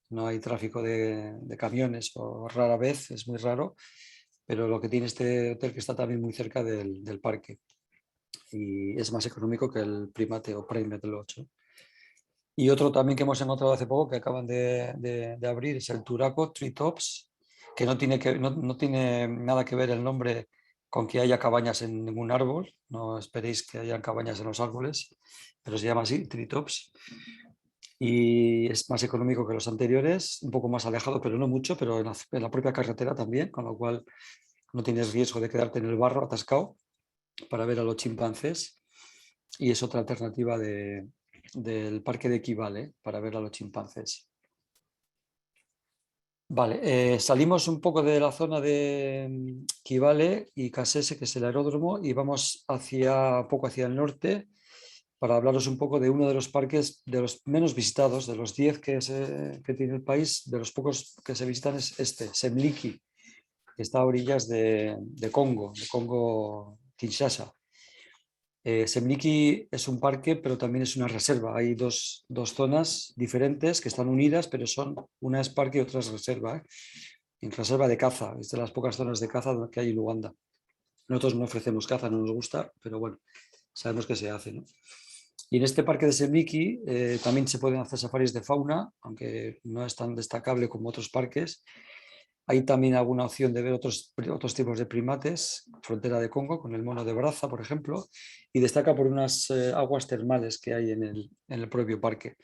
B: No hay tráfico de camiones o rara vez, es muy raro, pero lo que tiene este hotel que está también muy cerca del parque y es más económico que el Primate o Primate Lodge, ¿no? Y otro también que hemos encontrado hace poco que acaban de abrir es el Turaco Treetops, que no tiene nada que ver el nombre con que haya cabañas en ningún árbol, no esperéis que haya cabañas en los árboles, pero se llama así, Treetops. Y es más económico que los anteriores, un poco más alejado, pero no mucho, pero en la propia carretera también, con lo cual no tienes riesgo de quedarte en el barro atascado para ver a los chimpancés. Y es otra alternativa del parque de Equivale para ver a los chimpancés. Vale, salimos un poco de la zona de Kivale y Kasese, que es el aeródromo, y vamos un poco hacia el norte para hablaros un poco de uno de los parques de los menos visitados, de los 10 que tiene el país, de los pocos que se visitan es Semliki, que está a orillas de Congo Kinshasa. Semliki es un parque, pero también es una reserva. Hay dos zonas diferentes que están unidas, pero una es parque y otra es reserva, ¿eh? En reserva de caza, es de las pocas zonas de caza que hay en Uganda. Nosotros no ofrecemos caza, no nos gusta, pero bueno, sabemos que se hace, ¿no? Y en este parque de Semliki también se pueden hacer safaris de fauna, aunque no es tan destacable como otros parques. Hay también alguna opción de ver otros tipos de primates, frontera de Congo, con el mono de Braza, por ejemplo, y destaca por unas aguas termales que hay en el propio parque.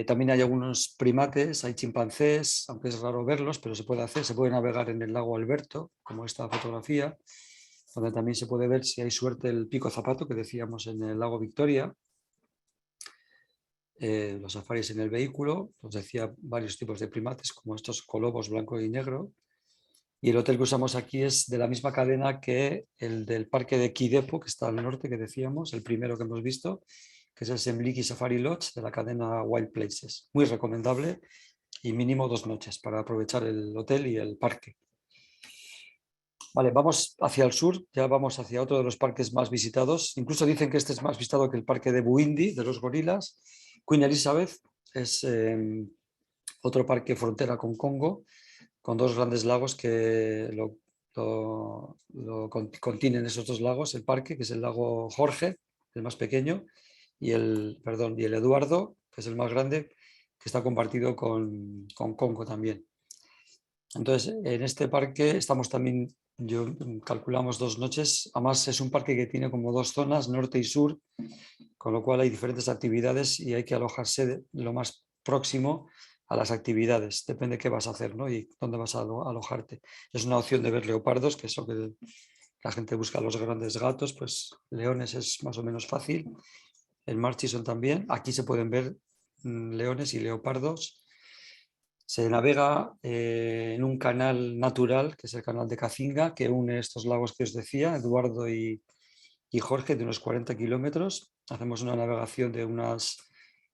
B: También hay algunos primates, hay chimpancés, aunque es raro verlos, pero se puede hacer, se puede navegar en el lago Alberto, como esta fotografía, donde también se puede ver, si hay suerte, el pico zapato que decíamos en el lago Victoria. Los safaris en el vehículo, os decía varios tipos de primates, como estos colobos blanco y negro. Y el hotel que usamos aquí es de la misma cadena que el del parque de Kidepo, que está al norte, que decíamos, el primero que hemos visto, que es el Semliki Safari Lodge de la cadena Wild Places. Muy recomendable y mínimo 2 noches para aprovechar el hotel y el parque. Vale, vamos hacia el sur, ya vamos hacia otro de los parques más visitados. Incluso dicen que este es más visitado que el parque de Buindi, de los gorilas. Queen Elizabeth es otro parque frontera con Congo, con 2 grandes lagos que contienen esos 2 lagos, el parque, que es el lago Jorge, el más pequeño, y el Eduardo, que es el más grande, que está compartido con Congo también. Entonces, en este parque estamos también, calculamos 2 noches, además es un parque que tiene como 2 zonas, norte y sur, con lo cual hay diferentes actividades y hay que alojarse lo más próximo a las actividades, depende qué vas a hacer, ¿no? Y dónde vas a alojarte. Es una opción de ver leopardos, que es lo que la gente busca, los grandes gatos, pues leones es más o menos fácil, en Murchison también, aquí se pueden ver leones y leopardos. Se navega en un canal natural, que es el canal de Cacinga, que une estos lagos que os decía, Eduardo y Jorge, de unos 40 kilómetros. Hacemos una navegación de unas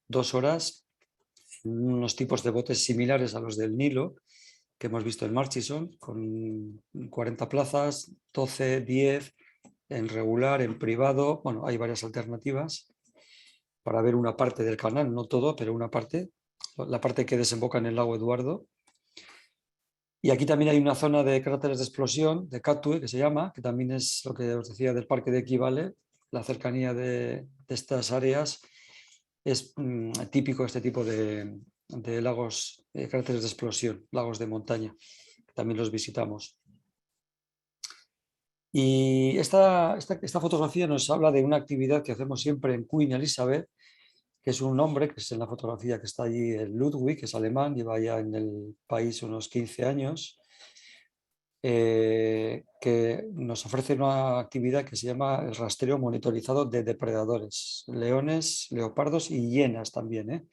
B: 2 horas, unos tipos de botes similares a los del Nilo, que hemos visto en Murchison, con 40 plazas, 12, 10, en regular, en privado. Bueno, hay varias alternativas para ver una parte del canal, no todo, pero una parte, la parte que desemboca en el lago Eduardo. Y aquí también hay una zona de cráteres de explosión, de Katwe, que se llama, que también es lo que os decía del parque de Equivale. La cercanía de estas áreas es típico este tipo de lagos, cráteres de explosión, lagos de montaña, que también los visitamos. Y esta fotografía nos habla de una actividad que hacemos siempre en Queen Elizabeth, que es un hombre, que es en la fotografía que está allí, el Ludwig, que es alemán, lleva ya en el país unos 15 años, que nos ofrece una actividad que se llama el rastreo monitorizado de depredadores, leones, leopardos y hienas también, ¿eh?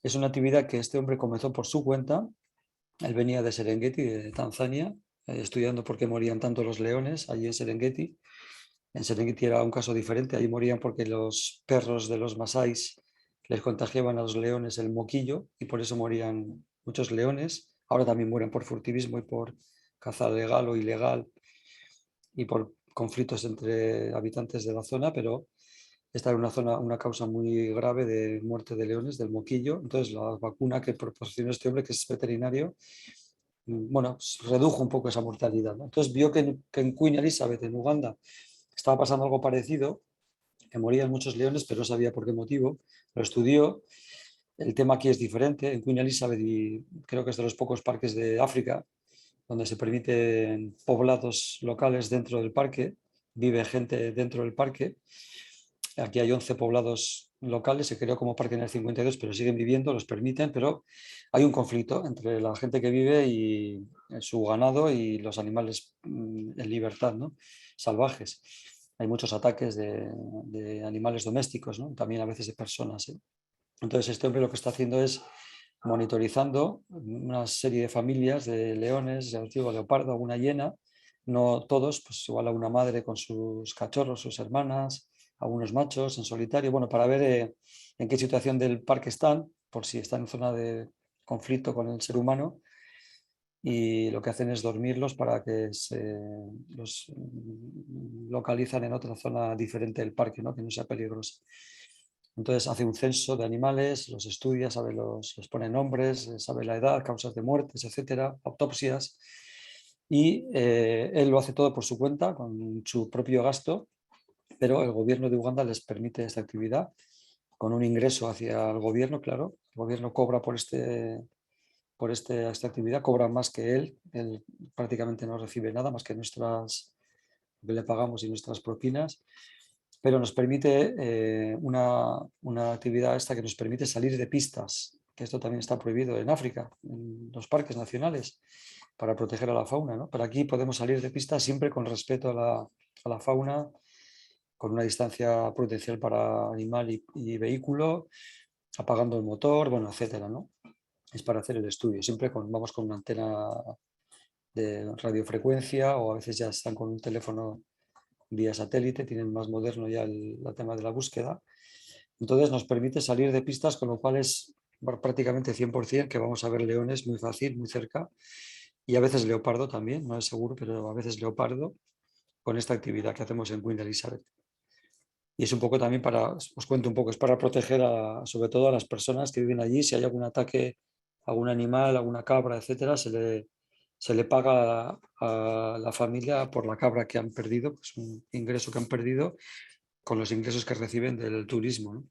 B: Es una actividad que este hombre comenzó por su cuenta. Él venía de Serengeti, de Tanzania, estudiando por qué morían tanto los leones allí en Serengeti. En Serengeti era un caso diferente, allí morían porque los perros de los masáis les contagiaban a los leones el moquillo y por eso morían muchos leones. Ahora también mueren por furtivismo y por caza legal o ilegal y por conflictos entre habitantes de la zona, pero esta era una causa muy grave de muerte de leones, del moquillo. Entonces la vacuna que proporcionó este hombre, que es veterinario, bueno, redujo un poco esa mortalidad, ¿no? Entonces vio que en Queen Elizabeth, en Uganda, estaba pasando algo parecido, que morían muchos leones, pero no sabía por qué motivo. Lo estudió. El tema aquí es diferente. En Queen Elizabeth, y creo que es de los pocos parques de África donde se permiten poblados locales dentro del parque, vive gente dentro del parque. Aquí hay 11 poblados locales, se creó como parque en el 52, pero siguen viviendo, los permiten, pero hay un conflicto entre la gente que vive y su ganado y los animales en libertad, ¿no? Salvajes. Hay muchos ataques de animales domésticos, ¿no? También a veces de personas, ¿eh? Entonces este hombre lo que está haciendo es monitorizando una serie de familias de leones, ya os digo, leopardo, alguna hiena, no todos, pues igual a una madre con sus cachorros, sus hermanas, algunos machos en solitario, bueno, para ver en qué situación del parque están, por si están en zona de conflicto con el ser humano, y lo que hacen es dormirlos para que los localizan en otra zona diferente del parque, ¿no? Que no sea peligrosa. Entonces hace un censo de animales, los estudia, les pone nombres, sabe la edad, causas de muertes, etcétera, autopsias. y él lo hace todo por su cuenta, con su propio gasto, pero el gobierno de Uganda les permite esta actividad con un ingreso hacia el gobierno, claro. El gobierno cobra esta actividad, cobra más que él prácticamente no recibe nada más que lo que le pagamos y nuestras propinas, pero nos permite una actividad esta que nos permite salir de pistas, que esto también está prohibido en África, en los parques nacionales, para proteger a la fauna, ¿no? Pero aquí podemos salir de pistas siempre con respeto a la fauna, con una distancia prudencial para animal y vehículo, apagando el motor, bueno, etcétera, ¿no? Es para hacer el estudio. Siempre vamos con una antena de radiofrecuencia o a veces ya están con un teléfono vía satélite, tienen más moderno ya el tema de la búsqueda. Entonces nos permite salir de pistas, con lo cual es prácticamente 100% que vamos a ver leones muy fácil, muy cerca, y a veces leopardo también, no es seguro, pero a veces leopardo con esta actividad que hacemos en Queen Elizabeth. Y es un poco también os cuento un poco, es para proteger sobre todo a las personas que viven allí. Si hay algún ataque a algún animal, alguna cabra, etcétera, se le paga a la familia por la cabra que han perdido, pues un ingreso que han perdido con los ingresos que reciben del turismo, ¿no?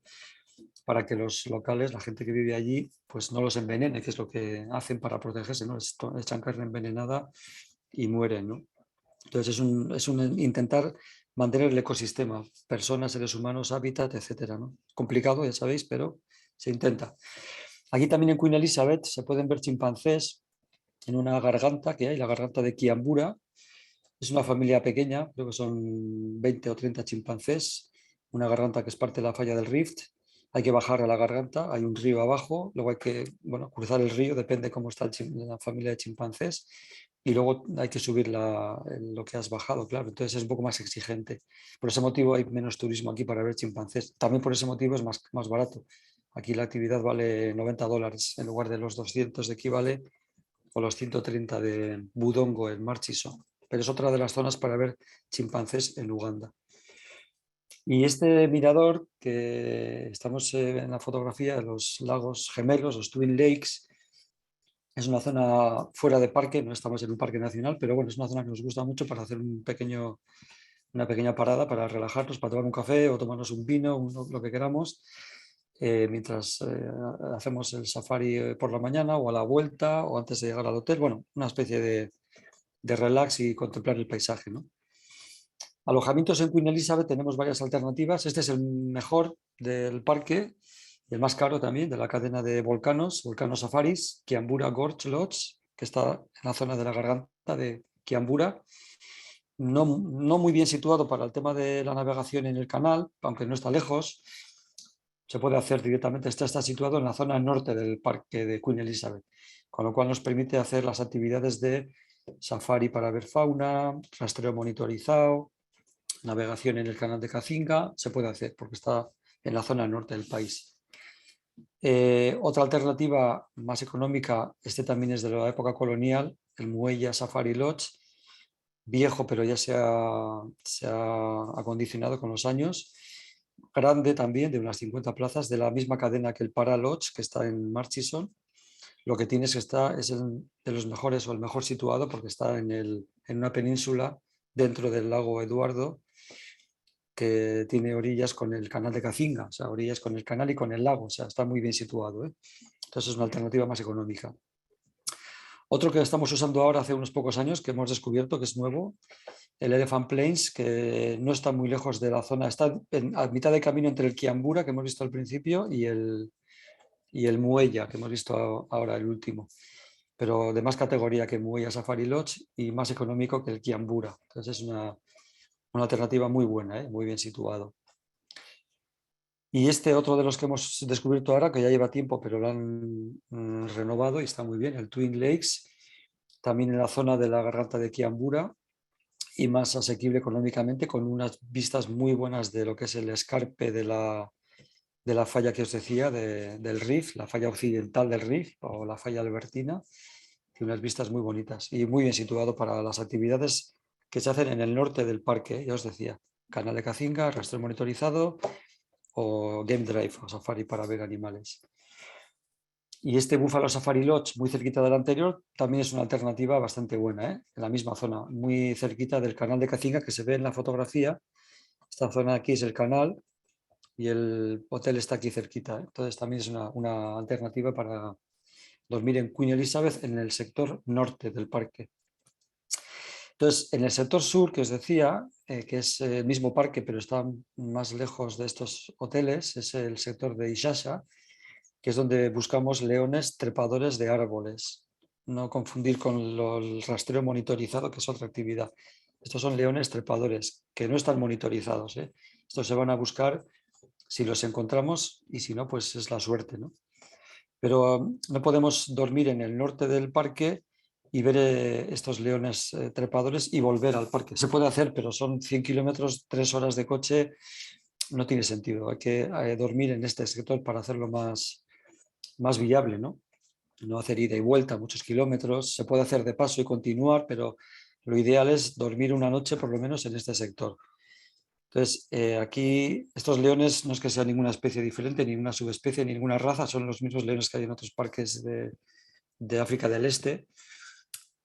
B: Para que los locales, la gente que vive allí, pues no los envenene, que es lo que hacen para protegerse, ¿no? Echan carne envenenada y mueren, ¿no? Entonces es un intentar mantener el ecosistema, personas, seres humanos, hábitat, etcétera, ¿no? Complicado, ya sabéis, pero se intenta. Aquí también en Queen Elizabeth se pueden ver chimpancés en una garganta que hay, la garganta de Kiambura. Es una familia pequeña, creo que son 20 o 30 chimpancés, una garganta que es parte de la falla del Rift. Hay que bajar a la garganta, hay un río abajo, luego hay que cruzar el río, depende cómo está la familia de chimpancés, y luego hay que subir lo que has bajado, claro, entonces es un poco más exigente. Por ese motivo hay menos turismo aquí para ver chimpancés. También por ese motivo es más barato. Aquí la actividad vale $90 en lugar de los 200 de Kivale o los 130 de Budongo en Murchison. Pero es otra de las zonas para ver chimpancés en Uganda. Y este mirador que estamos en la fotografía de los lagos gemelos, los Twin Lakes, es una zona fuera de parque, no estamos en un parque nacional, pero bueno, es una zona que nos gusta mucho para hacer una pequeña parada, para relajarnos, para tomar un café o tomarnos un vino, lo que queramos, mientras hacemos el safari por la mañana o a la vuelta o antes de llegar al hotel. Bueno, una especie de relax y contemplar el paisaje, ¿no? Alojamientos en Queen Elizabeth tenemos varias alternativas. Este es el mejor del parque, el más caro también, de la cadena de volcanos Safaris, Kiambura Gorge Lodge, que está en la zona de la garganta de Kiambura. No muy bien situado para el tema de la navegación en el canal, aunque no está lejos. Se puede hacer directamente, está situado en la zona norte del parque de Queen Elizabeth, con lo cual nos permite hacer las actividades de safari para ver fauna, rastreo monitorizado, navegación en el canal de Cacinga, se puede hacer porque está en la zona norte del país. Otra alternativa más económica, este también es de la época colonial, el Muella Safari Lodge, viejo pero ya se ha acondicionado con los años, grande también, de unas 50 plazas, de la misma cadena que el Para Lodge, que está en Murchison. Lo que tiene es que es de los mejores o el mejor situado porque está en una península dentro del lago Eduardo, que tiene orillas con el canal de Cacinga, o sea, orillas con el canal y con el lago, o sea, está muy bien situado, ¿eh? Entonces es una alternativa más económica. Otro que estamos usando ahora hace unos pocos años, que hemos descubierto que es nuevo, el Elephant Plains, que no está muy lejos de la zona, está a mitad de camino entre el Kiambura, que hemos visto al principio, y el Muella, que hemos visto ahora el último, pero de más categoría que Muella Safari Lodge y más económico que el Kiambura. Entonces es una alternativa muy buena, ¿eh? Muy bien situado. Y este otro de los que hemos descubierto ahora, que ya lleva tiempo, pero lo han renovado y está muy bien, el Twin Lakes, también en la zona de la garganta de Kiambura y más asequible económicamente, con unas vistas muy buenas de lo que es el escarpe de la falla que os decía, del Rif, la falla occidental del Rif o la falla albertina, y unas vistas muy bonitas y muy bien situado para las actividades que se hacen en el norte del parque, ya os decía, canal de Cacinga, rastreo monitorizado o Game Drive o Safari para ver animales. Y este Buffalo Safari Lodge, muy cerquita del anterior, también es una alternativa bastante buena, ¿eh? En la misma zona, muy cerquita del canal de Cacinga, que se ve en la fotografía. Esta zona de aquí es el canal y el hotel está aquí cerquita, ¿eh? Entonces también es una alternativa para dormir en Queen Elizabeth en el sector norte del parque. Entonces, en el sector sur, que os decía, que es el mismo parque, pero está más lejos de estos hoteles, es el sector de Ishasha, que es donde buscamos leones trepadores de árboles. No confundir con el rastreo monitorizado, que es otra actividad. Estos son leones trepadores, que no están monitorizados, ¿eh? Estos se van a buscar si los encontramos y si no, pues es la suerte, ¿no? Pero no podemos dormir en el norte del parque y ver estos leones trepadores y volver al parque. Se puede hacer, pero son 100 kilómetros, 3 horas de coche, no tiene sentido. Hay que dormir en este sector para hacerlo más viable, ¿no? No hacer ida y vuelta muchos kilómetros. Se puede hacer de paso y continuar, pero lo ideal es dormir una noche por lo menos en este sector. Entonces, aquí estos leones no es que sea ninguna especie diferente, ninguna subespecie, ninguna raza, son los mismos leones que hay en otros parques de África del Este.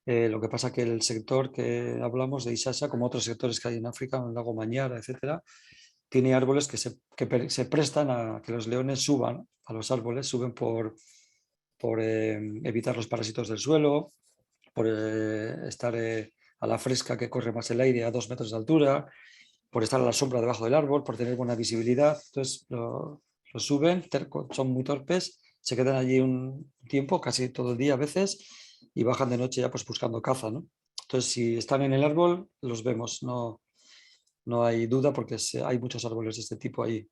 B: Lo que pasa que el sector que hablamos de Ishasha, como otros sectores que hay en África, en el lago Mañara, etcétera, tiene árboles que se prestan a que los leones suban a los árboles, suben por evitar los parásitos del suelo, por estar a la fresca que corre más el aire a 2 metros de altura, por estar a la sombra debajo del árbol, por tener buena visibilidad. Entonces lo suben, son muy torpes, se quedan allí un tiempo, casi todo el día a veces, y bajan de noche ya pues buscando caza, ¿no? Entonces si están en el árbol, los vemos, no hay duda porque hay muchos árboles de este tipo ahí.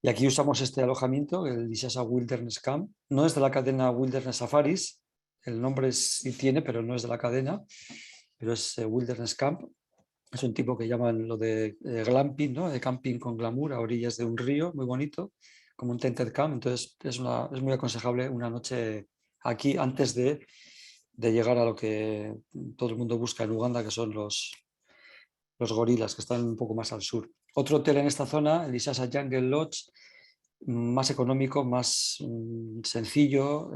B: Y aquí usamos este alojamiento, el Ishasha Wilderness Camp. No es de la cadena Wilderness Safaris, el nombre sí tiene, pero no es de la cadena, pero es Wilderness Camp. Es un tipo que llaman lo de glamping, ¿no? De camping con glamour a orillas de un río, muy bonito, como un tented camp. Entonces es muy aconsejable una noche aquí antes de llegar a lo que todo el mundo busca en Uganda, que son los gorilas, que están un poco más al sur. Otro hotel en esta zona, el Ishasha Jungle Lodge, más económico, más sencillo,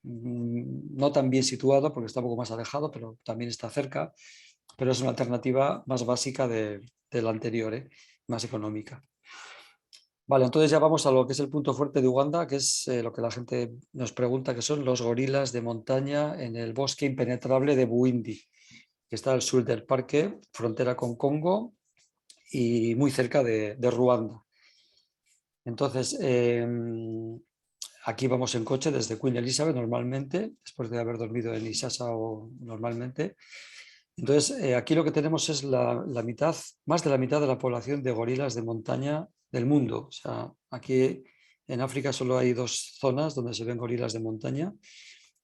B: no tan bien situado porque está un poco más alejado, pero también está cerca, pero es una alternativa más básica de la anterior, más económica. Vale, entonces ya vamos a lo que es el punto fuerte de Uganda, que es lo que la gente nos pregunta, que son los gorilas de montaña en el bosque impenetrable de Buindi, que está al sur del parque, frontera con Congo y muy cerca de Ruanda. Entonces, aquí vamos en coche desde Queen Elizabeth normalmente, después de haber dormido en Ishasha o normalmente. Entonces, aquí lo que tenemos es la mitad, más de la mitad de la población de gorilas de montaña del mundo. O sea, aquí en África solo hay 2 zonas donde se ven gorilas de montaña,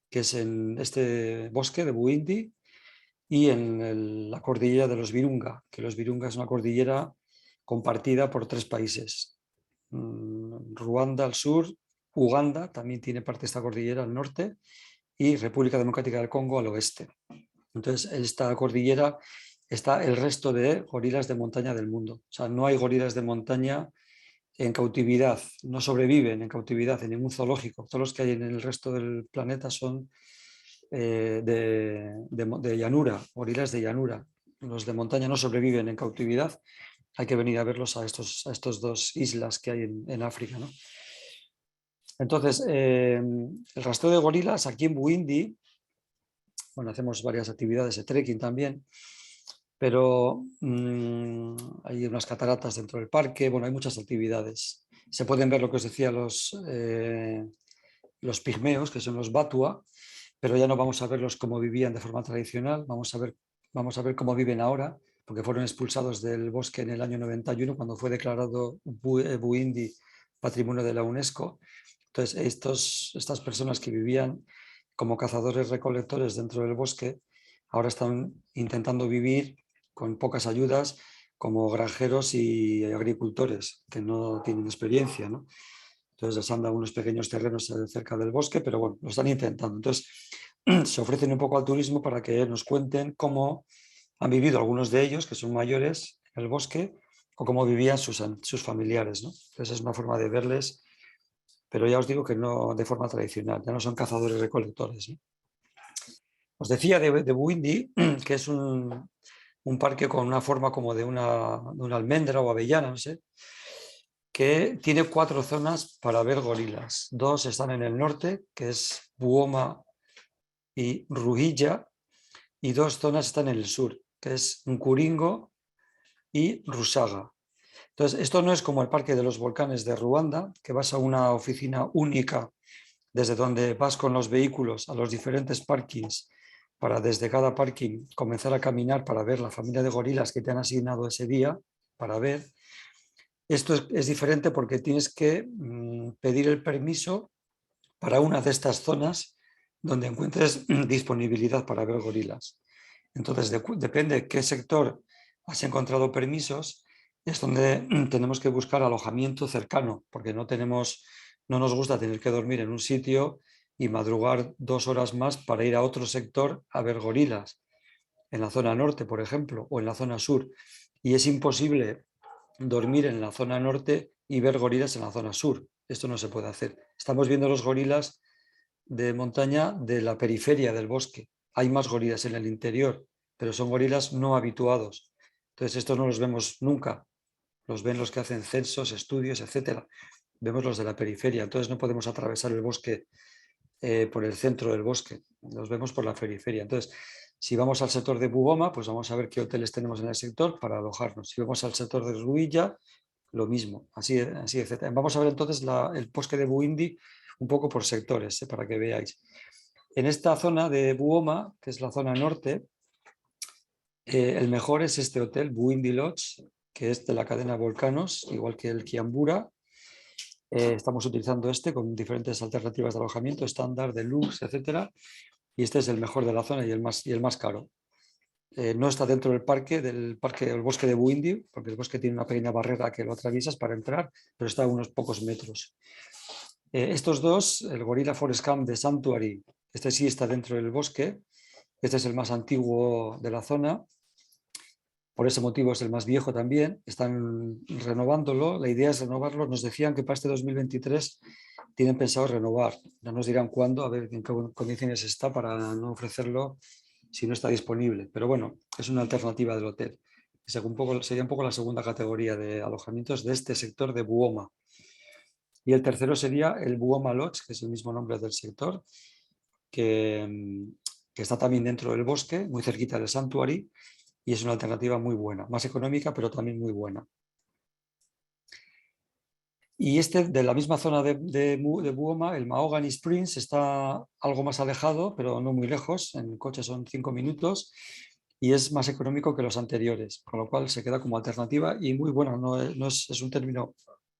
B: que es en este bosque de Buindi y en la cordillera de los Virunga, que los Virunga es una cordillera compartida por 3 países. Ruanda al sur, Uganda también tiene parte de esta cordillera al norte y República Democrática del Congo al oeste. Entonces, en esta cordillera está el resto de gorilas de montaña del mundo. O sea, no hay gorilas de montaña en cautividad, no sobreviven en cautividad en ningún zoológico. Todos los que hay en el resto del planeta son de llanura, gorilas de llanura. Los de montaña no sobreviven en cautividad. Hay que venir a verlos a estos 2 islas que hay en África, ¿no? Entonces, el rastreo de gorilas aquí en Buindi, bueno, hacemos varias actividades de trekking también, pero hay unas cataratas dentro del parque, bueno, hay muchas actividades. Se pueden ver lo que os decía los pigmeos, que son los batua, pero ya no vamos a verlos como vivían de forma tradicional, vamos a ver cómo viven ahora, porque fueron expulsados del bosque en el año 91, cuando fue declarado Buindi Patrimonio de la UNESCO. Entonces, estas personas que vivían como cazadores-recolectores dentro del bosque, ahora están intentando vivir con pocas ayudas como granjeros y agricultores que no tienen experiencia, ¿no? Entonces les han dado unos pequeños terrenos cerca del bosque, pero bueno, lo están intentando. Entonces se ofrecen un poco al turismo para que nos cuenten cómo han vivido algunos de ellos, que son mayores, en el bosque, o cómo vivían sus familiares, ¿no? Entonces es una forma de verles pero ya os digo que no de forma tradicional, ya no son cazadores-recolectores, ¿no? Os decía de Buindi, que es un parque con una forma como de una almendra o avellana, no sé, que tiene 4 zonas para ver gorilas. 2 están en el norte, que es Buoma y Ruhilla, y 2 zonas están en el sur, que es Nkuringo y Rusaga. Entonces, esto no es como el Parque de los Volcanes de Ruanda, que vas a una oficina única desde donde vas con los vehículos a los diferentes parkings para desde cada parking comenzar a caminar para ver la familia de gorilas que te han asignado ese día para ver. Esto es diferente porque tienes que pedir el permiso para una de estas zonas donde encuentres disponibilidad para ver gorilas. Entonces, depende de qué sector has encontrado permisos, es donde tenemos que buscar alojamiento cercano, porque no nos gusta tener que dormir en un sitio y madrugar 2 horas más para ir a otro sector a ver gorilas, en la zona norte, por ejemplo, o en la zona sur. Y es imposible dormir en la zona norte y ver gorilas en la zona sur. Esto no se puede hacer. Estamos viendo los gorilas de montaña de la periferia del bosque. Hay más gorilas en el interior, pero son gorilas no habituados. Entonces, estos no los vemos nunca. Los ven los que hacen censos, estudios, etcétera. Vemos los de la periferia. Entonces, no podemos atravesar el bosque por el centro del bosque. Los vemos por la periferia. Entonces, si vamos al sector de Bugoma, pues vamos a ver qué hoteles tenemos en el sector para alojarnos. Si vamos al sector de Ruilla, lo mismo, así, etc. Vamos a ver entonces el bosque de Buindi un poco por sectores, para que veáis. En esta zona de Buoma, que es la zona norte, el mejor es este hotel, Buindi Lodge, que es de la cadena Volcanos, igual que el Kiambura. Estamos utilizando este con diferentes alternativas de alojamiento, estándar, deluxe, etcétera. Y este es el mejor de la zona y el más caro. No está dentro del parque del bosque de Buindi, porque el bosque tiene una pequeña barrera que lo atraviesas para entrar, pero está a unos pocos metros. Estos dos, el Gorilla Forest Camp de Sanctuary, este sí está dentro del bosque, este es el más antiguo de la zona, por ese motivo es el más viejo también, están renovándolo, la idea es renovarlo, nos decían que para este 2023 tienen pensado renovar, no nos dirán cuándo, a ver en qué condiciones está para no ofrecerlo si no está disponible, pero bueno, es una alternativa del hotel. Sería un poco la segunda categoría de alojamientos de este sector de Buoma. Y el tercero sería el Buoma Lodge, que es el mismo nombre del sector, que está también dentro del bosque, muy cerquita del Sanctuary, y es una alternativa muy buena, más económica, pero también muy buena. Y este, de la misma zona de Buoma, el Mahogany Springs, está algo más alejado, pero no muy lejos, en coche son 5 minutos, y es más económico que los anteriores, con lo cual se queda como alternativa y muy buena, no es un término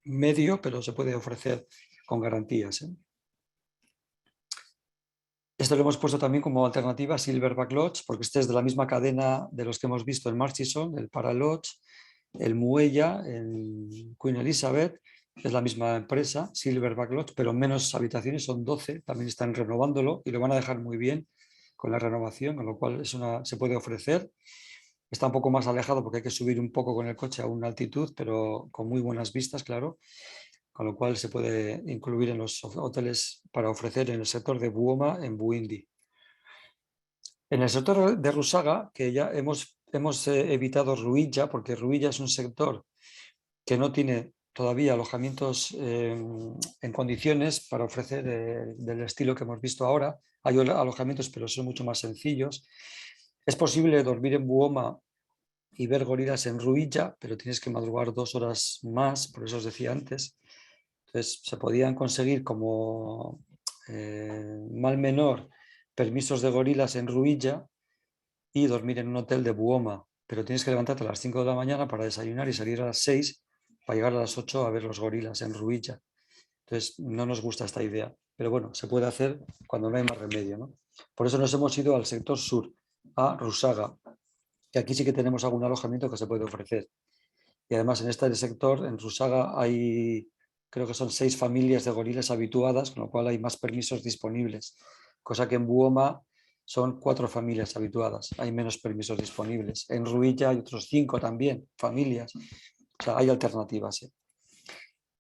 B: medio, pero se puede ofrecer con garantías. Esto lo hemos puesto también como alternativa a Silverback Lodge, porque este es de la misma cadena de los que hemos visto en Murchison, el Para Lodge, el Muella, en Queen Elizabeth, es la misma empresa, Silverback Lodge, pero menos habitaciones, son 12, también están renovándolo y lo van a dejar muy bien con la renovación, con lo cual se puede ofrecer. Está un poco más alejado porque hay que subir un poco con el coche a una altitud, pero con muy buenas vistas, claro, con lo cual se puede incluir en los hoteles para ofrecer en el sector de Buoma, en Buindi. En el sector de Rusaga, que ya hemos evitado Ruilla, porque Ruilla es un sector que no tiene todavía alojamientos en condiciones para ofrecer del estilo que hemos visto ahora. Hay alojamientos, pero son mucho más sencillos. Es posible dormir en Buoma y ver gorilas en Ruilla, pero tienes que madrugar 2 horas más, por eso os decía antes. Entonces, se podían conseguir como mal menor permisos de gorilas en Ruilla y dormir en un hotel de Buoma, pero tienes que levantarte a las 5 de la mañana para desayunar y salir a las 6 para llegar a las 8 a ver los gorilas en Ruilla. Entonces, no nos gusta esta idea, pero bueno, se puede hacer cuando no hay más remedio, ¿no? Por eso nos hemos ido al sector sur, a Rusaga, que aquí sí que tenemos algún alojamiento que se puede ofrecer. Y además en este sector, en Rusaga, creo que son 6 familias de gorilas habituadas, con lo cual hay más permisos disponibles, cosa que en Buoma son 4 familias habituadas, hay menos permisos disponibles. En Ruilla hay otros 5 también, familias, o sea, hay alternativas.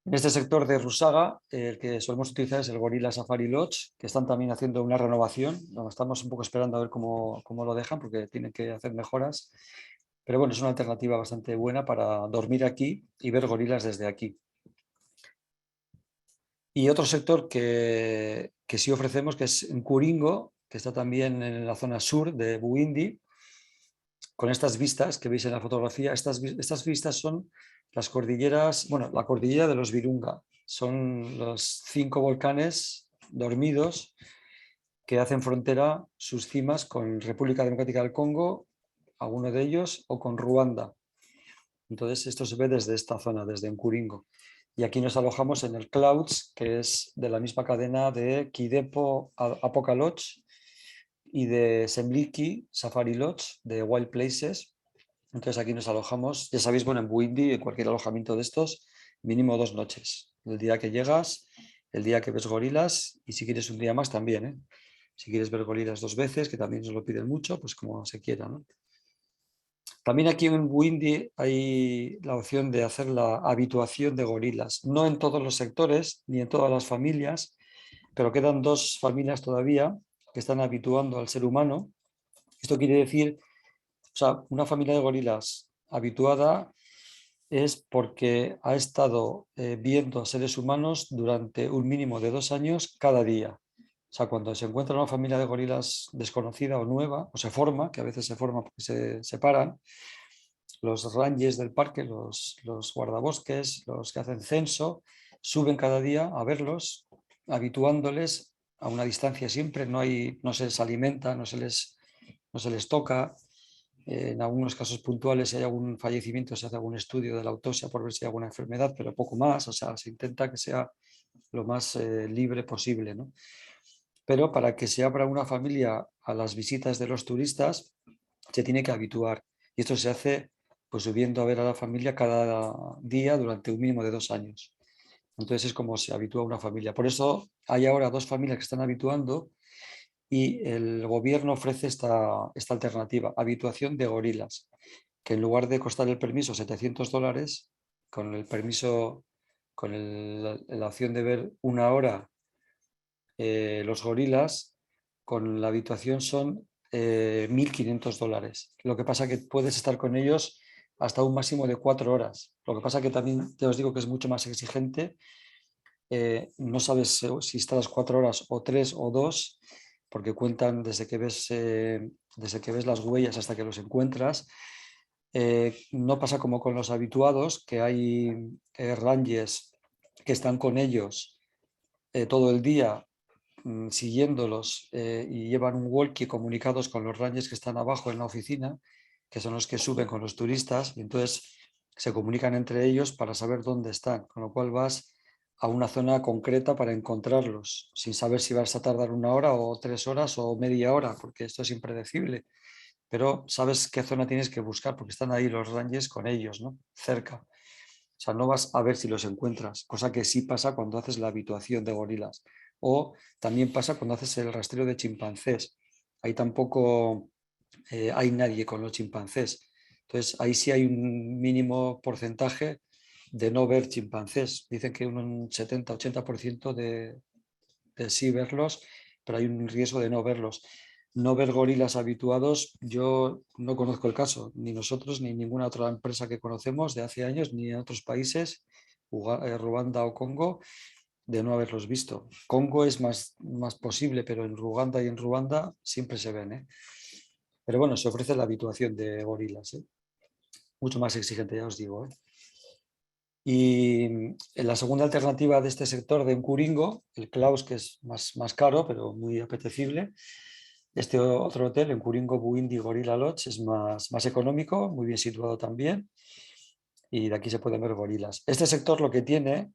B: En este sector de Rusaga, el que solemos utilizar es el Gorilla Safari Lodge, que están también haciendo una renovación. Estamos un poco esperando a ver cómo lo dejan, porque tienen que hacer mejoras. Pero bueno, es una alternativa bastante buena para dormir aquí y ver gorilas desde aquí. Y otro sector que sí ofrecemos, que es en Curingo, que está también en la zona sur de Buindi, con estas vistas que veis en la fotografía. Estas vistas son las cordilleras, bueno, la cordillera de los Virunga. Son los 5 volcanes dormidos que hacen frontera sus cimas con República Democrática del Congo, alguno de ellos, o con Ruanda. Entonces esto se ve desde esta zona, desde Nkuringo. Y aquí nos alojamos en el Clouds, que es de la misma cadena de Kidepo Apoka Lodge y de Semliki Safari Lodge, de Wild Places. Entonces aquí nos alojamos, ya sabéis, bueno, en Buindi, en cualquier alojamiento de estos, mínimo 2 noches. El día que llegas, el día que ves gorilas y si quieres un día más también, ¿eh? Si quieres ver gorilas 2 veces, que también nos lo piden mucho, pues como se quiera, ¿no? También aquí en Buindi hay la opción de hacer la habituación de gorilas. No en todos los sectores ni en todas las familias, pero quedan 2 familias todavía que están habituando al ser humano. Esto quiere decir, o sea, una familia de gorilas habituada es porque ha estado viendo a seres humanos durante un mínimo de 2 años cada día. O sea, cuando se encuentra una familia de gorilas desconocida o nueva, o se forma, que a veces se forma porque se separan, los rangers del parque, los guardabosques, los que hacen censo, suben cada día a verlos, habituándoles a una distancia siempre, no se les alimenta, no se les toca. En algunos casos puntuales, si hay algún fallecimiento, se hace algún estudio de la autopsia por ver si hay alguna enfermedad, pero poco más. O sea, se intenta que sea lo más libre posible, ¿no? Pero para que se abra una familia a las visitas de los turistas, se tiene que habituar. Y esto se hace pues subiendo a ver a la familia cada día durante un mínimo de 2 años. Entonces es como se habitúa una familia. Por eso hay ahora 2 familias que están habituando y el gobierno ofrece esta alternativa, habituación de gorilas, que en lugar de costar el permiso $700, con el permiso, con la opción de ver 1 hora los gorilas, con la habituación son $1.500. Lo que pasa que puedes estar con ellos hasta un máximo de 4 horas. Lo que pasa que también te os digo que es mucho más exigente. No sabes si estás 4 horas o 3 o 2, porque cuentan desde que ves las huellas hasta que los encuentras. No pasa como con los habituados, que hay rangers que están con ellos todo el día siguiéndolos y llevan un walkie comunicados con los rangers que están abajo en la oficina, que son los que suben con los turistas, y entonces se comunican entre ellos para saber dónde están, con lo cual vas a una zona concreta para encontrarlos, sin saber si vas a tardar 1 hora o 3 horas o media hora, porque esto es impredecible, pero sabes qué zona tienes que buscar, porque están ahí los rangers con ellos, ¿no? Cerca. O sea, no vas a ver si los encuentras, cosa que sí pasa cuando haces la habituación de gorilas. O también pasa cuando haces el rastreo de chimpancés. Ahí tampoco hay nadie con los chimpancés. Entonces, ahí sí hay un mínimo porcentaje de no ver chimpancés. Dicen que un 70-80% de sí verlos, pero hay un riesgo de no verlos. No ver gorilas habituados, yo no conozco el caso, ni nosotros, ni ninguna otra empresa que conocemos de hace años, ni en otros países, Ruanda o Congo, de no haberlos visto. Congo es más posible, pero en Ruanda y en Ruanda siempre se ven, ¿eh? Pero bueno, se ofrece la habituación de gorilas, ¿eh? Mucho más exigente, ya os digo, ¿eh? Y en la segunda alternativa de este sector de Nkuringo, el Klaus, que es más caro, pero muy apetecible. Este otro hotel, Nkuringo Buindi Gorilla Lodge, es más económico, muy bien situado también. Y de aquí se pueden ver gorilas. Este sector lo que tiene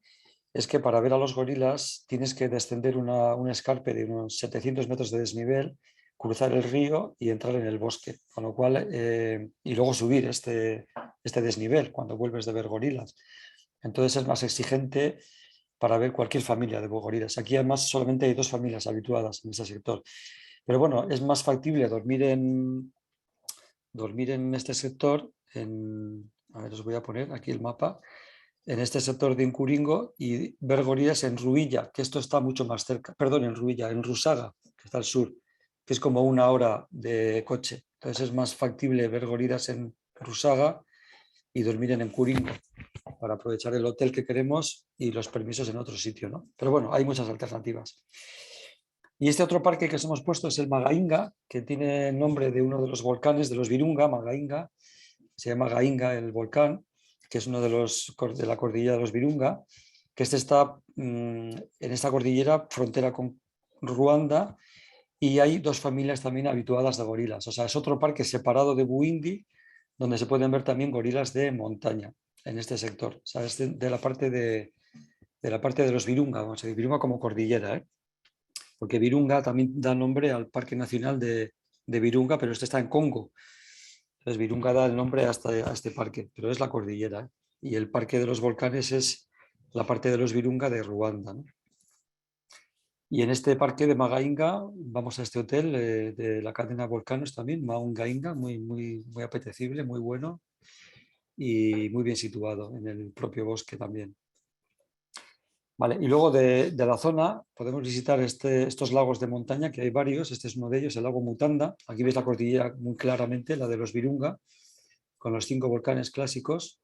B: es que para ver a los gorilas tienes que descender un escarpe de unos 700 metros de desnivel, cruzar el río y entrar en el bosque. Con lo cual, y luego subir este desnivel cuando vuelves de ver gorilas. Entonces es más exigente para ver cualquier familia de gorilas. Aquí además solamente hay 2 familias habituadas en este sector. Pero bueno, es más factible dormir en este sector. A ver, os voy a poner aquí el mapa. en este sector de Incuringo, y ver gorilas en Ruilla, que esto está mucho más cerca, perdón, en Ruilla, en Rusaga, que está al sur, que es como 1 hora de coche. Entonces es más factible ver gorilas en Rusaga y dormir en Incuringo para aprovechar el hotel que queremos y los permisos en otro sitio, ¿no? Pero bueno, hay muchas alternativas. Y este otro parque que os hemos puesto es el Magainga, que tiene el nombre de uno de los volcanes de los Virunga, Magainga. Se llama Gainga el volcán, que es uno de la cordillera de los Virunga, que este está en esta cordillera frontera con Ruanda, y hay 2 familias también habituadas de gorilas. O sea, es otro parque separado de Buindi, donde se pueden ver también gorilas de montaña en este sector. O sea, es de la parte de los Virunga, vamos a decir, Virunga como cordillera, ¿eh? Porque Virunga también da nombre al Parque Nacional de Virunga, pero este está en Congo. Entonces, Virunga da el nombre a este parque, pero es la cordillera, ¿eh? Y el Parque de los Volcanes es la parte de los Virunga de Ruanda, ¿no? Y en este parque de Magainga vamos a este hotel de la cadena Volcanos también, Mount Gainga, muy, muy, muy apetecible, muy bueno y muy bien situado en el propio bosque también. Vale, y luego de la zona podemos visitar estos lagos de montaña, que hay varios. Este es uno de ellos, el lago Mutanda. Aquí ves la cordillera muy claramente, la de los Virunga, con los 5 volcanes clásicos,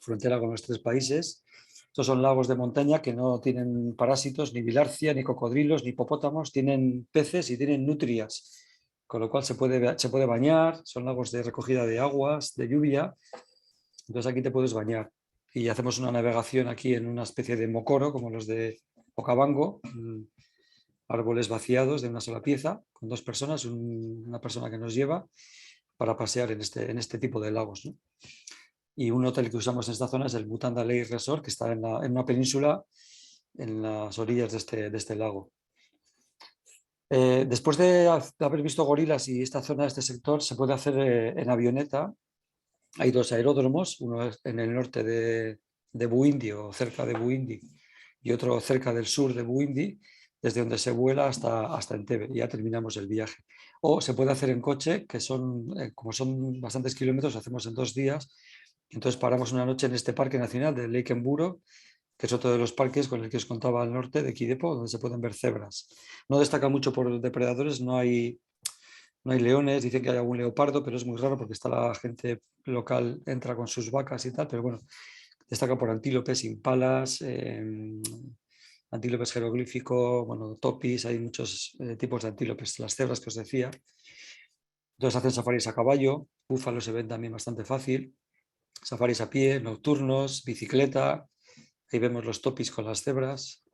B: frontera con los 3 países. Estos son lagos de montaña que no tienen parásitos, ni bilarcia, ni cocodrilos, ni hipopótamos, tienen peces y tienen nutrias, con lo cual se puede bañar, son lagos de recogida de aguas, de lluvia, entonces aquí te puedes bañar. Y hacemos una navegación aquí en una especie de mocoro, como los de Okavango, árboles vaciados de una sola pieza, con 2 personas, una persona que nos lleva para pasear en este tipo de lagos, ¿no? Y un hotel que usamos en esta zona es el Mutanda Lake Resort, que está en una península en las orillas de este lago. Después de haber visto gorilas y esta zona, este sector, se puede hacer en avioneta. Hay 2 aeródromos, uno es en el norte de Buindi o cerca de Buindi y otro cerca del sur de Buindi, desde donde se vuela hasta Entebbe y ya terminamos el viaje. O se puede hacer en coche, que como son bastantes kilómetros, hacemos en 2 días. Entonces paramos una noche en este Parque Nacional de Lake Mburo, que es otro de los parques con el que os contaba al norte de Kidepo, donde se pueden ver cebras. No destaca mucho por depredadores, no hay leones, dicen que hay algún leopardo, pero es muy raro porque está la gente local, entra con sus vacas y tal, pero bueno, destaca por antílopes, impalas, antílopes jeroglíficos, bueno, topis, hay muchos tipos de antílopes, las cebras que os decía. Entonces hacen safaris a caballo, búfalos se ven también bastante fácil, safaris a pie, nocturnos, bicicleta, ahí vemos los topis con las cebras.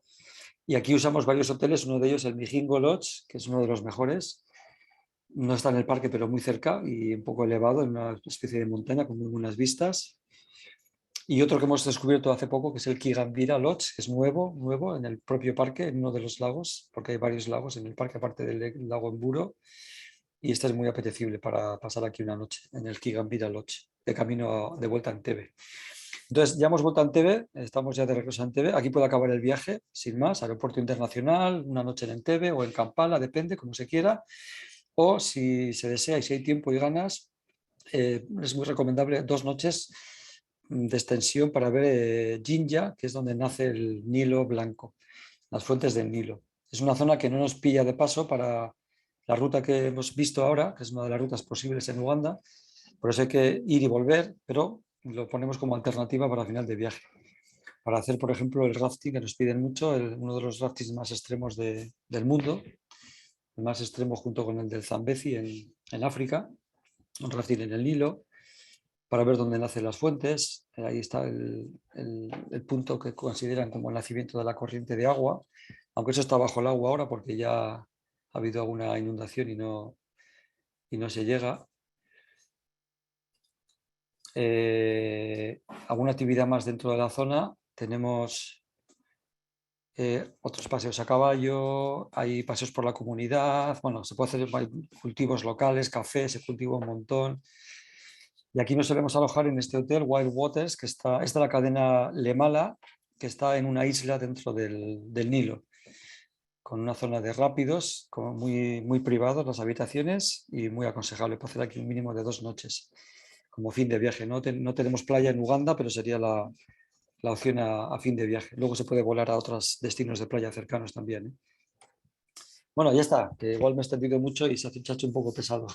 B: Y aquí usamos varios hoteles, uno de ellos el Mijingo Lodge, que es uno de los mejores. No está en el parque, pero muy cerca y un poco elevado, en una especie de montaña con muy buenas vistas. Y otro que hemos descubierto hace poco, que es el Kigambira Lodge, que es nuevo en el propio parque, en uno de los lagos, porque hay varios lagos en el parque, aparte del lago Mburo. Y este es muy apetecible para pasar aquí una noche, en el Kigambira Lodge, de camino de vuelta a Entebbe. Entonces, ya hemos vuelto a Entebbe, estamos ya de regreso a Entebbe. Aquí puede acabar el viaje, sin más, aeropuerto internacional, una noche en Entebbe o en Kampala, depende, como se quiera. O si se desea y si hay tiempo y ganas, es muy recomendable 2 noches de extensión para ver Jinja, que es donde nace el Nilo Blanco, las fuentes del Nilo. Es una zona que no nos pilla de paso para la ruta que hemos visto ahora, que es una de las rutas posibles en Uganda. Por eso hay que ir y volver, pero lo ponemos como alternativa para final de viaje. Para hacer, por ejemplo, el rafting, que nos piden mucho, uno de los raftings más extremos del mundo, el más extremo junto con el del Zambezi en África, un rafting en el Nilo, para ver dónde nacen las fuentes. Ahí está el punto que consideran como el nacimiento de la corriente de agua, aunque eso está bajo el agua ahora porque ya ha habido alguna inundación y no se llega. Alguna actividad más dentro de la zona. Tenemos otros paseos a caballo, hay paseos por la comunidad, bueno, se puede hacer cultivos locales, café, se cultiva un montón. Y aquí nos solemos alojar en este hotel, Wild Waters, que es de la cadena Lemala, que está en una isla dentro del Nilo, con una zona de rápidos, muy, muy privados las habitaciones y muy aconsejable para hacer aquí un mínimo de 2 noches como fin de viaje. No tenemos playa en Uganda, pero sería la opción a fin de viaje. Luego se puede volar a otros destinos de playa cercanos también, ¿eh? Bueno, ya está, que igual me he extendido mucho y se hace un chacho un poco pesado.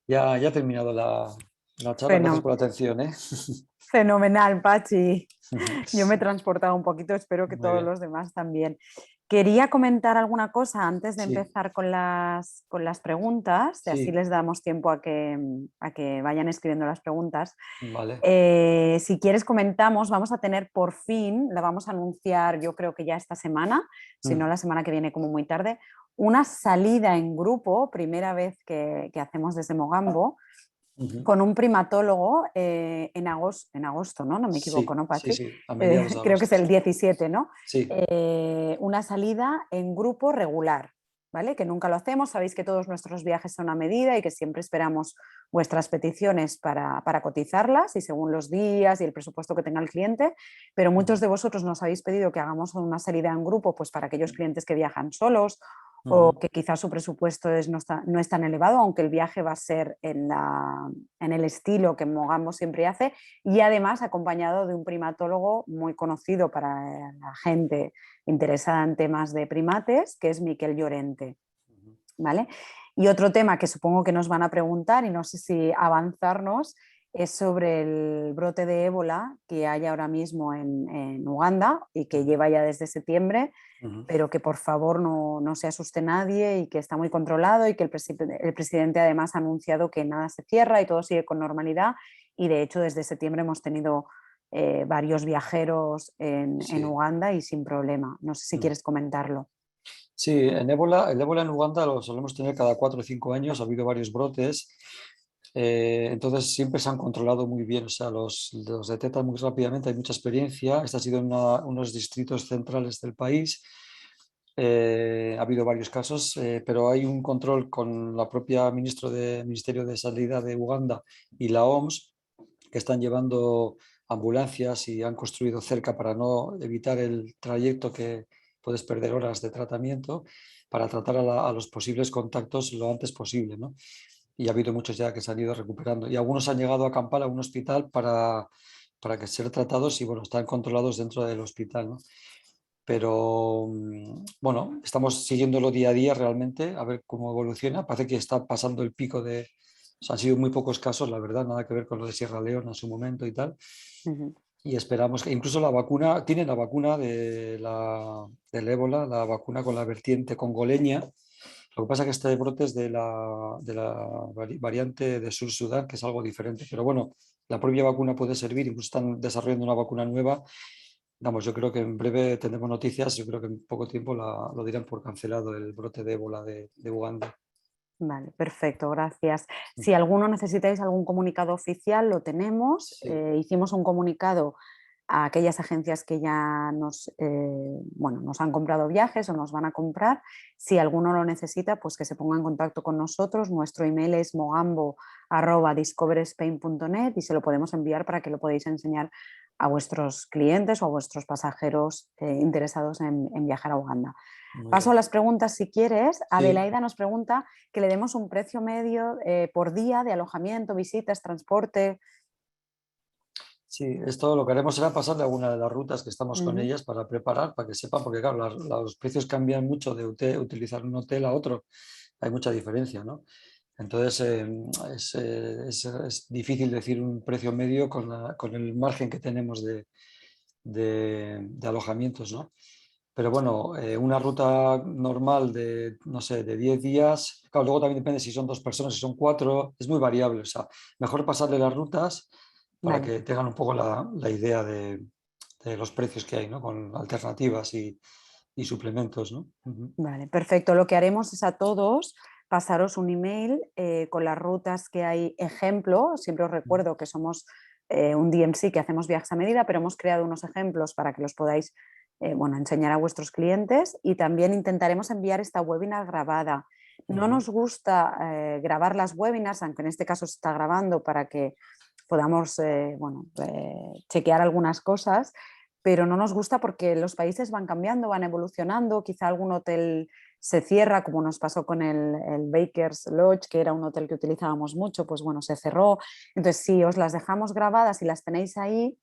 B: Ya he terminado la charla, gracias
A: Feno-
B: por la atención, ¿eh?
A: Fenomenal, Pachi. Yo me he transportado un poquito, espero que
B: Muy
A: todos
B: bien.
A: los demás también. Quería comentar alguna cosa antes de
B: Sí,
A: empezar con las preguntas, y así
B: sí,
A: les damos tiempo a que vayan escribiendo las preguntas.
B: vale.
A: Si quieres comentamos, vamos a tener por fin, la vamos a anunciar yo creo que ya esta semana, si no
B: Mm,
A: la semana que viene como muy tarde, una salida en grupo, primera vez que hacemos desde Mogambo,
B: ujú.
A: con un primatólogo en agosto, ¿no? No me equivoco,
B: Sí,
A: ¿no,
B: sí,
A: Pachi?
B: sí, a mediados de
A: Creo que
B: agosto,
A: es el
B: sí.
A: 17, ¿no?
B: Sí,
A: Una salida en grupo regular, ¿vale? Que nunca lo hacemos, sabéis que todos nuestros viajes son a medida y que siempre esperamos vuestras peticiones para cotizarlas y según los días y el presupuesto que tenga el cliente, pero muchos
B: ujú,
A: de vosotros nos habéis pedido que hagamos una salida en grupo pues para aquellos clientes que viajan solos o
B: ujú.
A: que quizás su presupuesto no es tan elevado, aunque el viaje va a ser en el estilo que Mogambo siempre hace y además acompañado de un primatólogo muy conocido para la gente interesada en temas de primates, que es Miquel Llorente. ¿Vale? Y otro tema que supongo que nos van a preguntar, y no sé si avanzarnos, es sobre el brote de ébola que hay ahora mismo en Uganda y que
B: Ujú,
A: lleva ya desde septiembre,
B: ujú.
A: pero que por favor no se asuste nadie y que está muy controlado y que el presidente además ha anunciado que nada se cierra y todo sigue con normalidad y de hecho desde septiembre hemos tenido varios viajeros en
B: Sí.
A: Uganda y sin problema. No sé si
B: Mm.
A: quieres comentarlo.
B: Sí, el ébola en Uganda lo solemos tener cada 4 o 5 años, ha habido varios brotes, entonces siempre se han controlado muy bien, o sea, los detectan muy rápidamente, hay mucha experiencia, este ha sido en unos distritos centrales del país, ha habido varios casos, pero hay un control con la propia Ministerio de Sanidad de Uganda y la OMS, que están llevando ambulancias y han construido cerca para no evitar el trayecto que puedes perder horas de tratamiento para tratar a los posibles contactos lo antes posible, ¿no? Y ha habido muchos ya que se han ido recuperando. Y algunos han llegado a acampar a un hospital para que ser tratados y, bueno, están controlados dentro del hospital, ¿no? Pero, bueno, estamos siguiéndolo día a día realmente, a ver cómo evoluciona. Parece que está pasando el pico de... O sea, han sido muy pocos casos, la verdad, nada que ver con lo de Sierra Leona en su momento y tal.
A: Uh -huh.
B: Y esperamos que incluso la vacuna, tiene la vacuna del ébola, la vacuna con la vertiente congoleña. Lo que pasa es que este brote es de la variante de Sur Sudán, que es algo diferente. Pero bueno, la propia vacuna puede servir, incluso están desarrollando una vacuna nueva. Vamos, yo creo que en breve tendremos noticias, yo creo que en poco tiempo lo dirán por cancelado el brote de ébola de Uganda.
A: Vale, perfecto, gracias. Si alguno necesitáis algún comunicado oficial, lo tenemos.
B: Sí.
A: Hicimos un comunicado a aquellas agencias que ya bueno, nos han comprado viajes o nos van a comprar. Si alguno lo necesita, pues que se ponga en contacto con nosotros. Nuestro email es mogambo@discoverspain.net y se lo podemos enviar para que lo podáis enseñar a vuestros clientes o a vuestros pasajeros interesados en viajar a Uganda.
B: Muy
A: Paso a
B: bien.
A: las preguntas si quieres.
B: Sí,
A: Adelaida nos pregunta que le demos un precio medio por día de alojamiento, visitas, transporte.
B: sí, esto lo que haremos será pasarle alguna de las rutas que estamos con
A: Ujú.
B: ellas para preparar, para que sepan, porque claro, los precios cambian mucho de utilizar un hotel a otro, hay mucha diferencia, ¿no? Entonces es difícil decir un precio medio con el margen que tenemos de alojamientos, ¿no? Pero bueno, una ruta normal de, no sé, de 10 días, claro, luego también depende si son 2 personas, si son 4, es muy variable, o sea, mejor pasarle las rutas para
A: Vale,
B: que tengan un poco la idea de los precios que hay, ¿no? Con alternativas y suplementos, ¿no? Ujú.
A: vale, perfecto. Lo que haremos es a todos pasaros un email con las rutas que hay ejemplo. Siempre os recuerdo que somos un DMC que hacemos viajes a medida, pero hemos creado unos ejemplos para que los podáis bueno, enseñar a vuestros clientes y también intentaremos enviar esta webinar grabada. No
B: Ujú.
A: nos gusta grabar las webinars, aunque en este caso se está grabando para que podamos bueno, chequear algunas cosas, pero no nos gusta porque los países van cambiando, van evolucionando, quizá algún hotel se cierra, como nos pasó con el Baker's Lodge, que era un hotel que utilizábamos mucho, pues bueno, se cerró. Entonces, si os las dejamos grabadas y las tenéis ahí,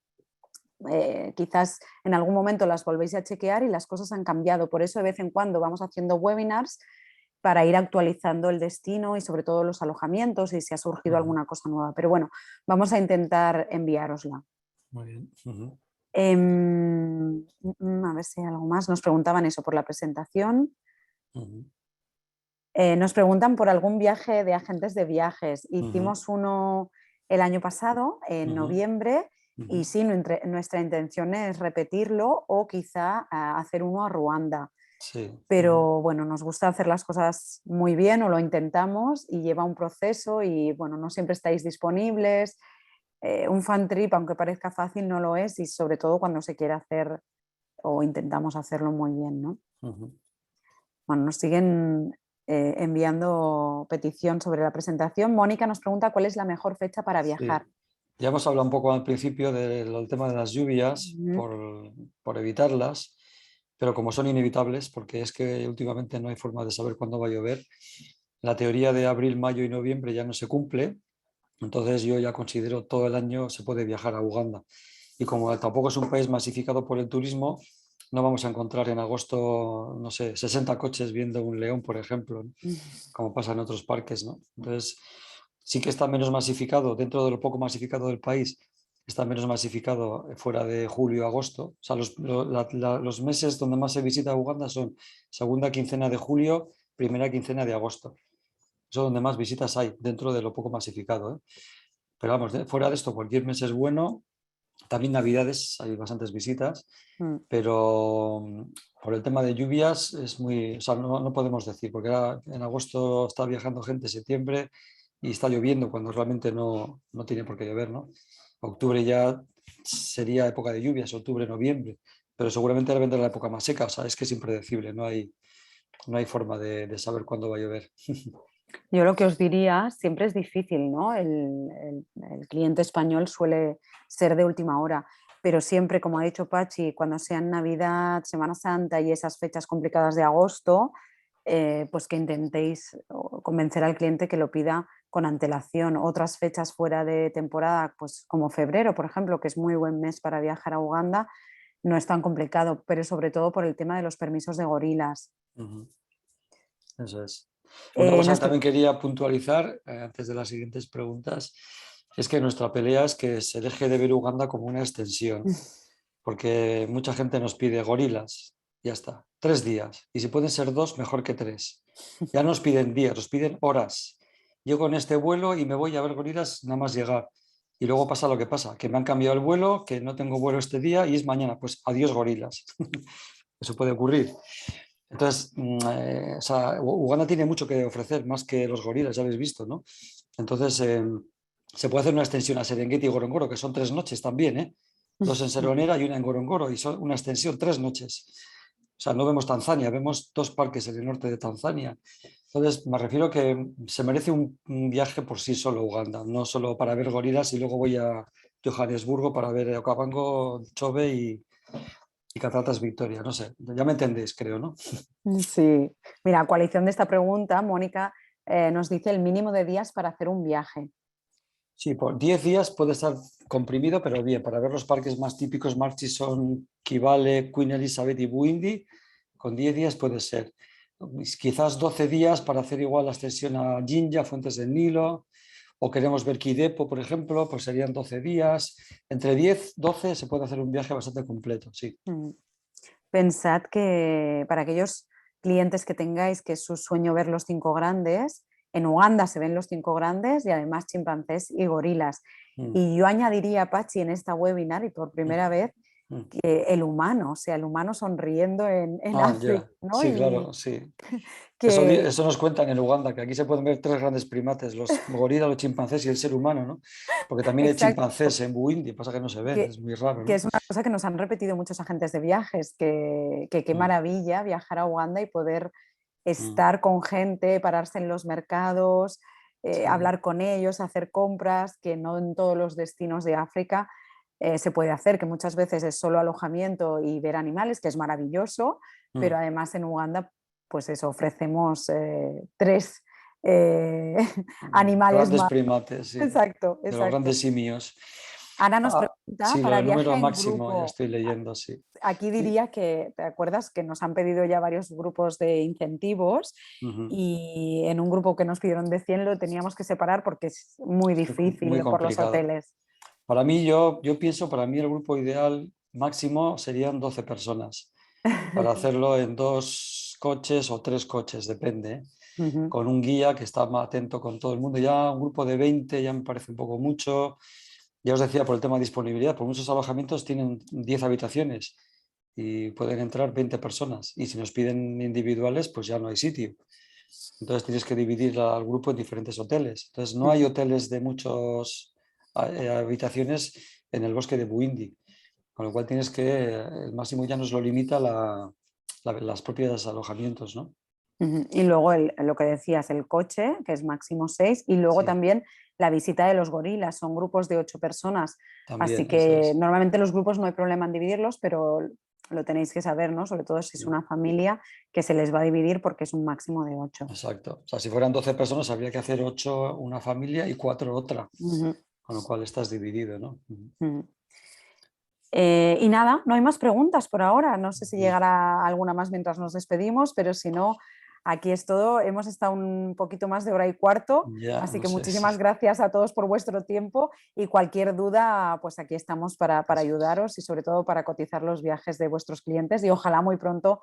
A: quizás en algún momento las volvéis a chequear y las cosas han cambiado. Por eso de vez en cuando vamos haciendo webinars para ir actualizando el destino y sobre todo los alojamientos y si ha surgido alguna cosa nueva. Pero bueno, vamos a intentar enviárosla.
B: Muy bien.
A: A ver si hay algo más. Nos preguntaban eso por la presentación. Nos preguntan por algún viaje de agentes de viajes. Hicimos uno el año pasado, en noviembre, y sí, nuestra intención es repetirlo o quizá hacer uno a Ruanda.
B: Sí.
A: Pero bueno, nos gusta hacer las cosas muy bien o lo intentamos y lleva un proceso y bueno, no siempre estáis disponibles. Un fan trip, aunque parezca fácil, no lo es y sobre todo cuando se quiere hacer o intentamos hacerlo muy bien, ¿no? Bueno, nos siguen enviando petición sobre la presentación. Mónica nos pregunta cuál es la mejor fecha para viajar.
B: Sí. Ya hemos hablado un poco al principio del tema de las lluvias, por evitarlas, pero como son inevitables, porque es que últimamente no hay forma de saber cuándo va a llover, la teoría de abril, mayo y noviembre ya no se cumple, entonces yo ya considero todo el año se puede viajar a Uganda. Y como tampoco es un país masificado por el turismo, no vamos a encontrar en agosto, no sé, 60 coches viendo un león, por ejemplo, ¿no? Como pasa en otros parques, ¿no? Entonces, sí que está menos masificado, dentro de lo poco masificado del país, está menos masificado fuera de julio, agosto. O sea, los meses donde más se visita Uganda son segunda quincena de julio, primera quincena de agosto. Eso es donde más visitas hay, dentro de lo poco masificado, ¿eh? Pero vamos, fuera de esto, cualquier mes es bueno. También Navidades hay bastantes visitas, pero por el tema de lluvias es muy, o sea, no podemos decir, porque ahora en agosto está viajando gente, septiembre, y está lloviendo cuando realmente no tiene por qué llover, ¿no? Octubre ya sería época de lluvias, octubre, noviembre, pero seguramente ahora vendrá la época más seca, o sea, es que es impredecible, no hay forma de saber cuándo va a llover.
A: Yo lo que os diría, siempre es difícil, ¿no? El cliente español suele ser de última hora, pero siempre, como ha dicho Pachi, cuando sean Navidad, Semana Santa y esas fechas complicadas de agosto, pues que intentéis convencer al cliente que lo pida con antelación. Otras fechas fuera de temporada, pues como febrero, por ejemplo, que es muy buen mes para viajar a Uganda, no es tan complicado, pero sobre todo por el tema de los permisos de gorilas.
B: Eso es. Una cosa que
A: Nos
B: también quería puntualizar antes de las siguientes preguntas es que nuestra pelea es que se deje de ver Uganda como una extensión, porque mucha gente nos pide gorilas, ya está, 3 días, y si pueden ser 2, mejor que 3. Ya nos piden días, nos piden horas. Llego en este vuelo y me voy a ver gorilas nada más llegar. Y luego pasa lo que pasa, que me han cambiado el vuelo, que no tengo vuelo este día y es mañana. Pues adiós gorilas. Eso puede ocurrir. Entonces, o sea, Uganda tiene mucho que ofrecer, más que los gorilas, ya habéis visto, ¿no? Entonces, se puede hacer una extensión a Serengeti y Ngorongoro, que son 3 noches también, ¿eh? 2 en Seronera y una en Ngorongoro, y son una extensión, 3 noches. O sea, no vemos Tanzania, vemos 2 parques en el norte de Tanzania. Entonces, me refiero que se merece un viaje por sí solo Uganda, no solo para ver gorilas y luego voy a Johannesburgo para ver Okavango, Chobe y Cataratas Victoria. No sé, ya me entendéis, creo, ¿no?
A: Sí, mira, a coalición de esta pregunta, Mónica nos dice el mínimo de días para hacer un viaje.
B: Sí, por 10 días puede estar comprimido, pero bien, para ver los parques más típicos, Marchison, Kivale, Queen Elizabeth y Buindi, con 10 días puede ser. Quizás 12 días para hacer igual la extensión a Jinja, Fuentes del Nilo, o queremos ver Kidepo, por ejemplo, pues serían 12 días. Entre 10 y 12 se puede hacer un viaje bastante completo, sí.
A: Pensad que para aquellos clientes que tengáis que es su sueño ver los 5 grandes, en Uganda se ven los 5 grandes y además chimpancés y gorilas. Y yo añadiría, Pachi, en esta webinar y por primera vez, que el humano, o sea, el humano sonriendo en África,
B: Ya.
A: ¿no?
B: Sí,
A: Y
B: claro, sí.
A: que,
B: Eso nos cuentan en Uganda, que aquí se pueden ver 3 grandes primates, los gorilas, los chimpancés y el ser humano, ¿no? Porque también hay
A: exacto,
B: chimpancés en Burundi, pasa que no se ven, es muy raro,
A: que
B: ¿no?
A: es una cosa que nos han repetido muchos agentes de viajes, que qué maravilla viajar a Uganda y poder estar con gente, pararse en los mercados,
B: Sí.
A: hablar con ellos, hacer compras, que no en todos los destinos de África se puede hacer, que muchas veces es solo alojamiento y ver animales, que es maravilloso, pero además en Uganda, pues eso, ofrecemos 3 animales
B: Grandes
A: más.
B: primates, sí.
A: Exacto,
B: De los
A: exacto.
B: grandes simios.
A: Ana nos
B: Ah,
A: pregunta
B: sí, lo
A: para
B: del
A: viaje
B: número
A: en
B: máximo, ya
A: grupo.
B: estoy leyendo, sí.
A: Aquí
B: Y-
A: diría que, ¿te acuerdas que nos han pedido ya varios grupos de incentivos
B: Ujú.
A: y en un grupo que nos pidieron de 100 lo teníamos que separar porque es muy
B: Muy
A: difícil por los
B: complicado.
A: hoteles?
B: Para mí, yo pienso, para mí el grupo ideal máximo serían 12 personas, para hacerlo en 2 coches o 3 coches, depende, ¿eh?
A: Ujú,
B: Con un guía que está más atento con todo el mundo. Ya un grupo de 20 ya me parece un poco mucho. Ya os decía por el tema de disponibilidad, por muchos alojamientos tienen 10 habitaciones y pueden entrar 20 personas. Y si nos piden individuales, pues ya no hay sitio. Entonces tienes que dividir al grupo en diferentes hoteles. Entonces no hay
A: ujú,
B: hoteles de muchas habitaciones en el bosque de Buindi, con lo cual tienes que, el máximo ya nos lo limita las propias alojamientos, ¿no?
A: ujú. Y luego lo que decías, el coche, que es máximo 6, y luego
B: Sí,
A: también la visita de los gorilas, son grupos de 8 personas, así
B: también, eso
A: que
B: es.
A: normalmente los grupos no hay problema en dividirlos, pero lo tenéis que saber, ¿no? Sobre todo si es
B: Sí,
A: una familia que se les va a dividir porque es un máximo de 8.
B: exacto. O sea, si fueran 12 personas, habría que hacer 8 una familia y 4 otra,
A: Ujú,
B: con lo cual estás dividido, ¿no?
A: ujú. Y nada, no hay más preguntas por ahora. No sé si llegará alguna más mientras nos despedimos, pero si no, aquí es todo. Hemos estado un poquito más de hora y cuarto,
B: Ya,
A: así
B: no
A: que
B: sé, sí.
A: muchísimas gracias a todos por vuestro tiempo y cualquier duda, pues aquí estamos para
B: Eso es.
A: ayudaros y sobre todo para cotizar los viajes de vuestros clientes y ojalá muy pronto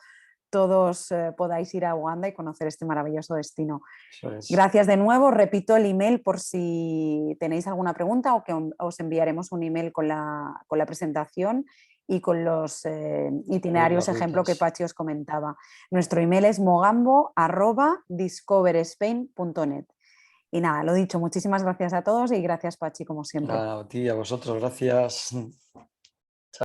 A: todos podáis ir a Uganda y conocer este maravilloso destino.
B: Eso es.
A: Gracias de nuevo. Repito el email por si tenéis alguna pregunta o que os enviaremos un email con la presentación y con los
B: Con las
A: itinerarios ejemplo que
B: rutas.
A: Pachi os comentaba. Nuestro email es mogambo@discoverspain.net. Y nada, lo dicho, muchísimas gracias a todos y gracias Pachi como siempre.
B: A ti, a vosotros, gracias.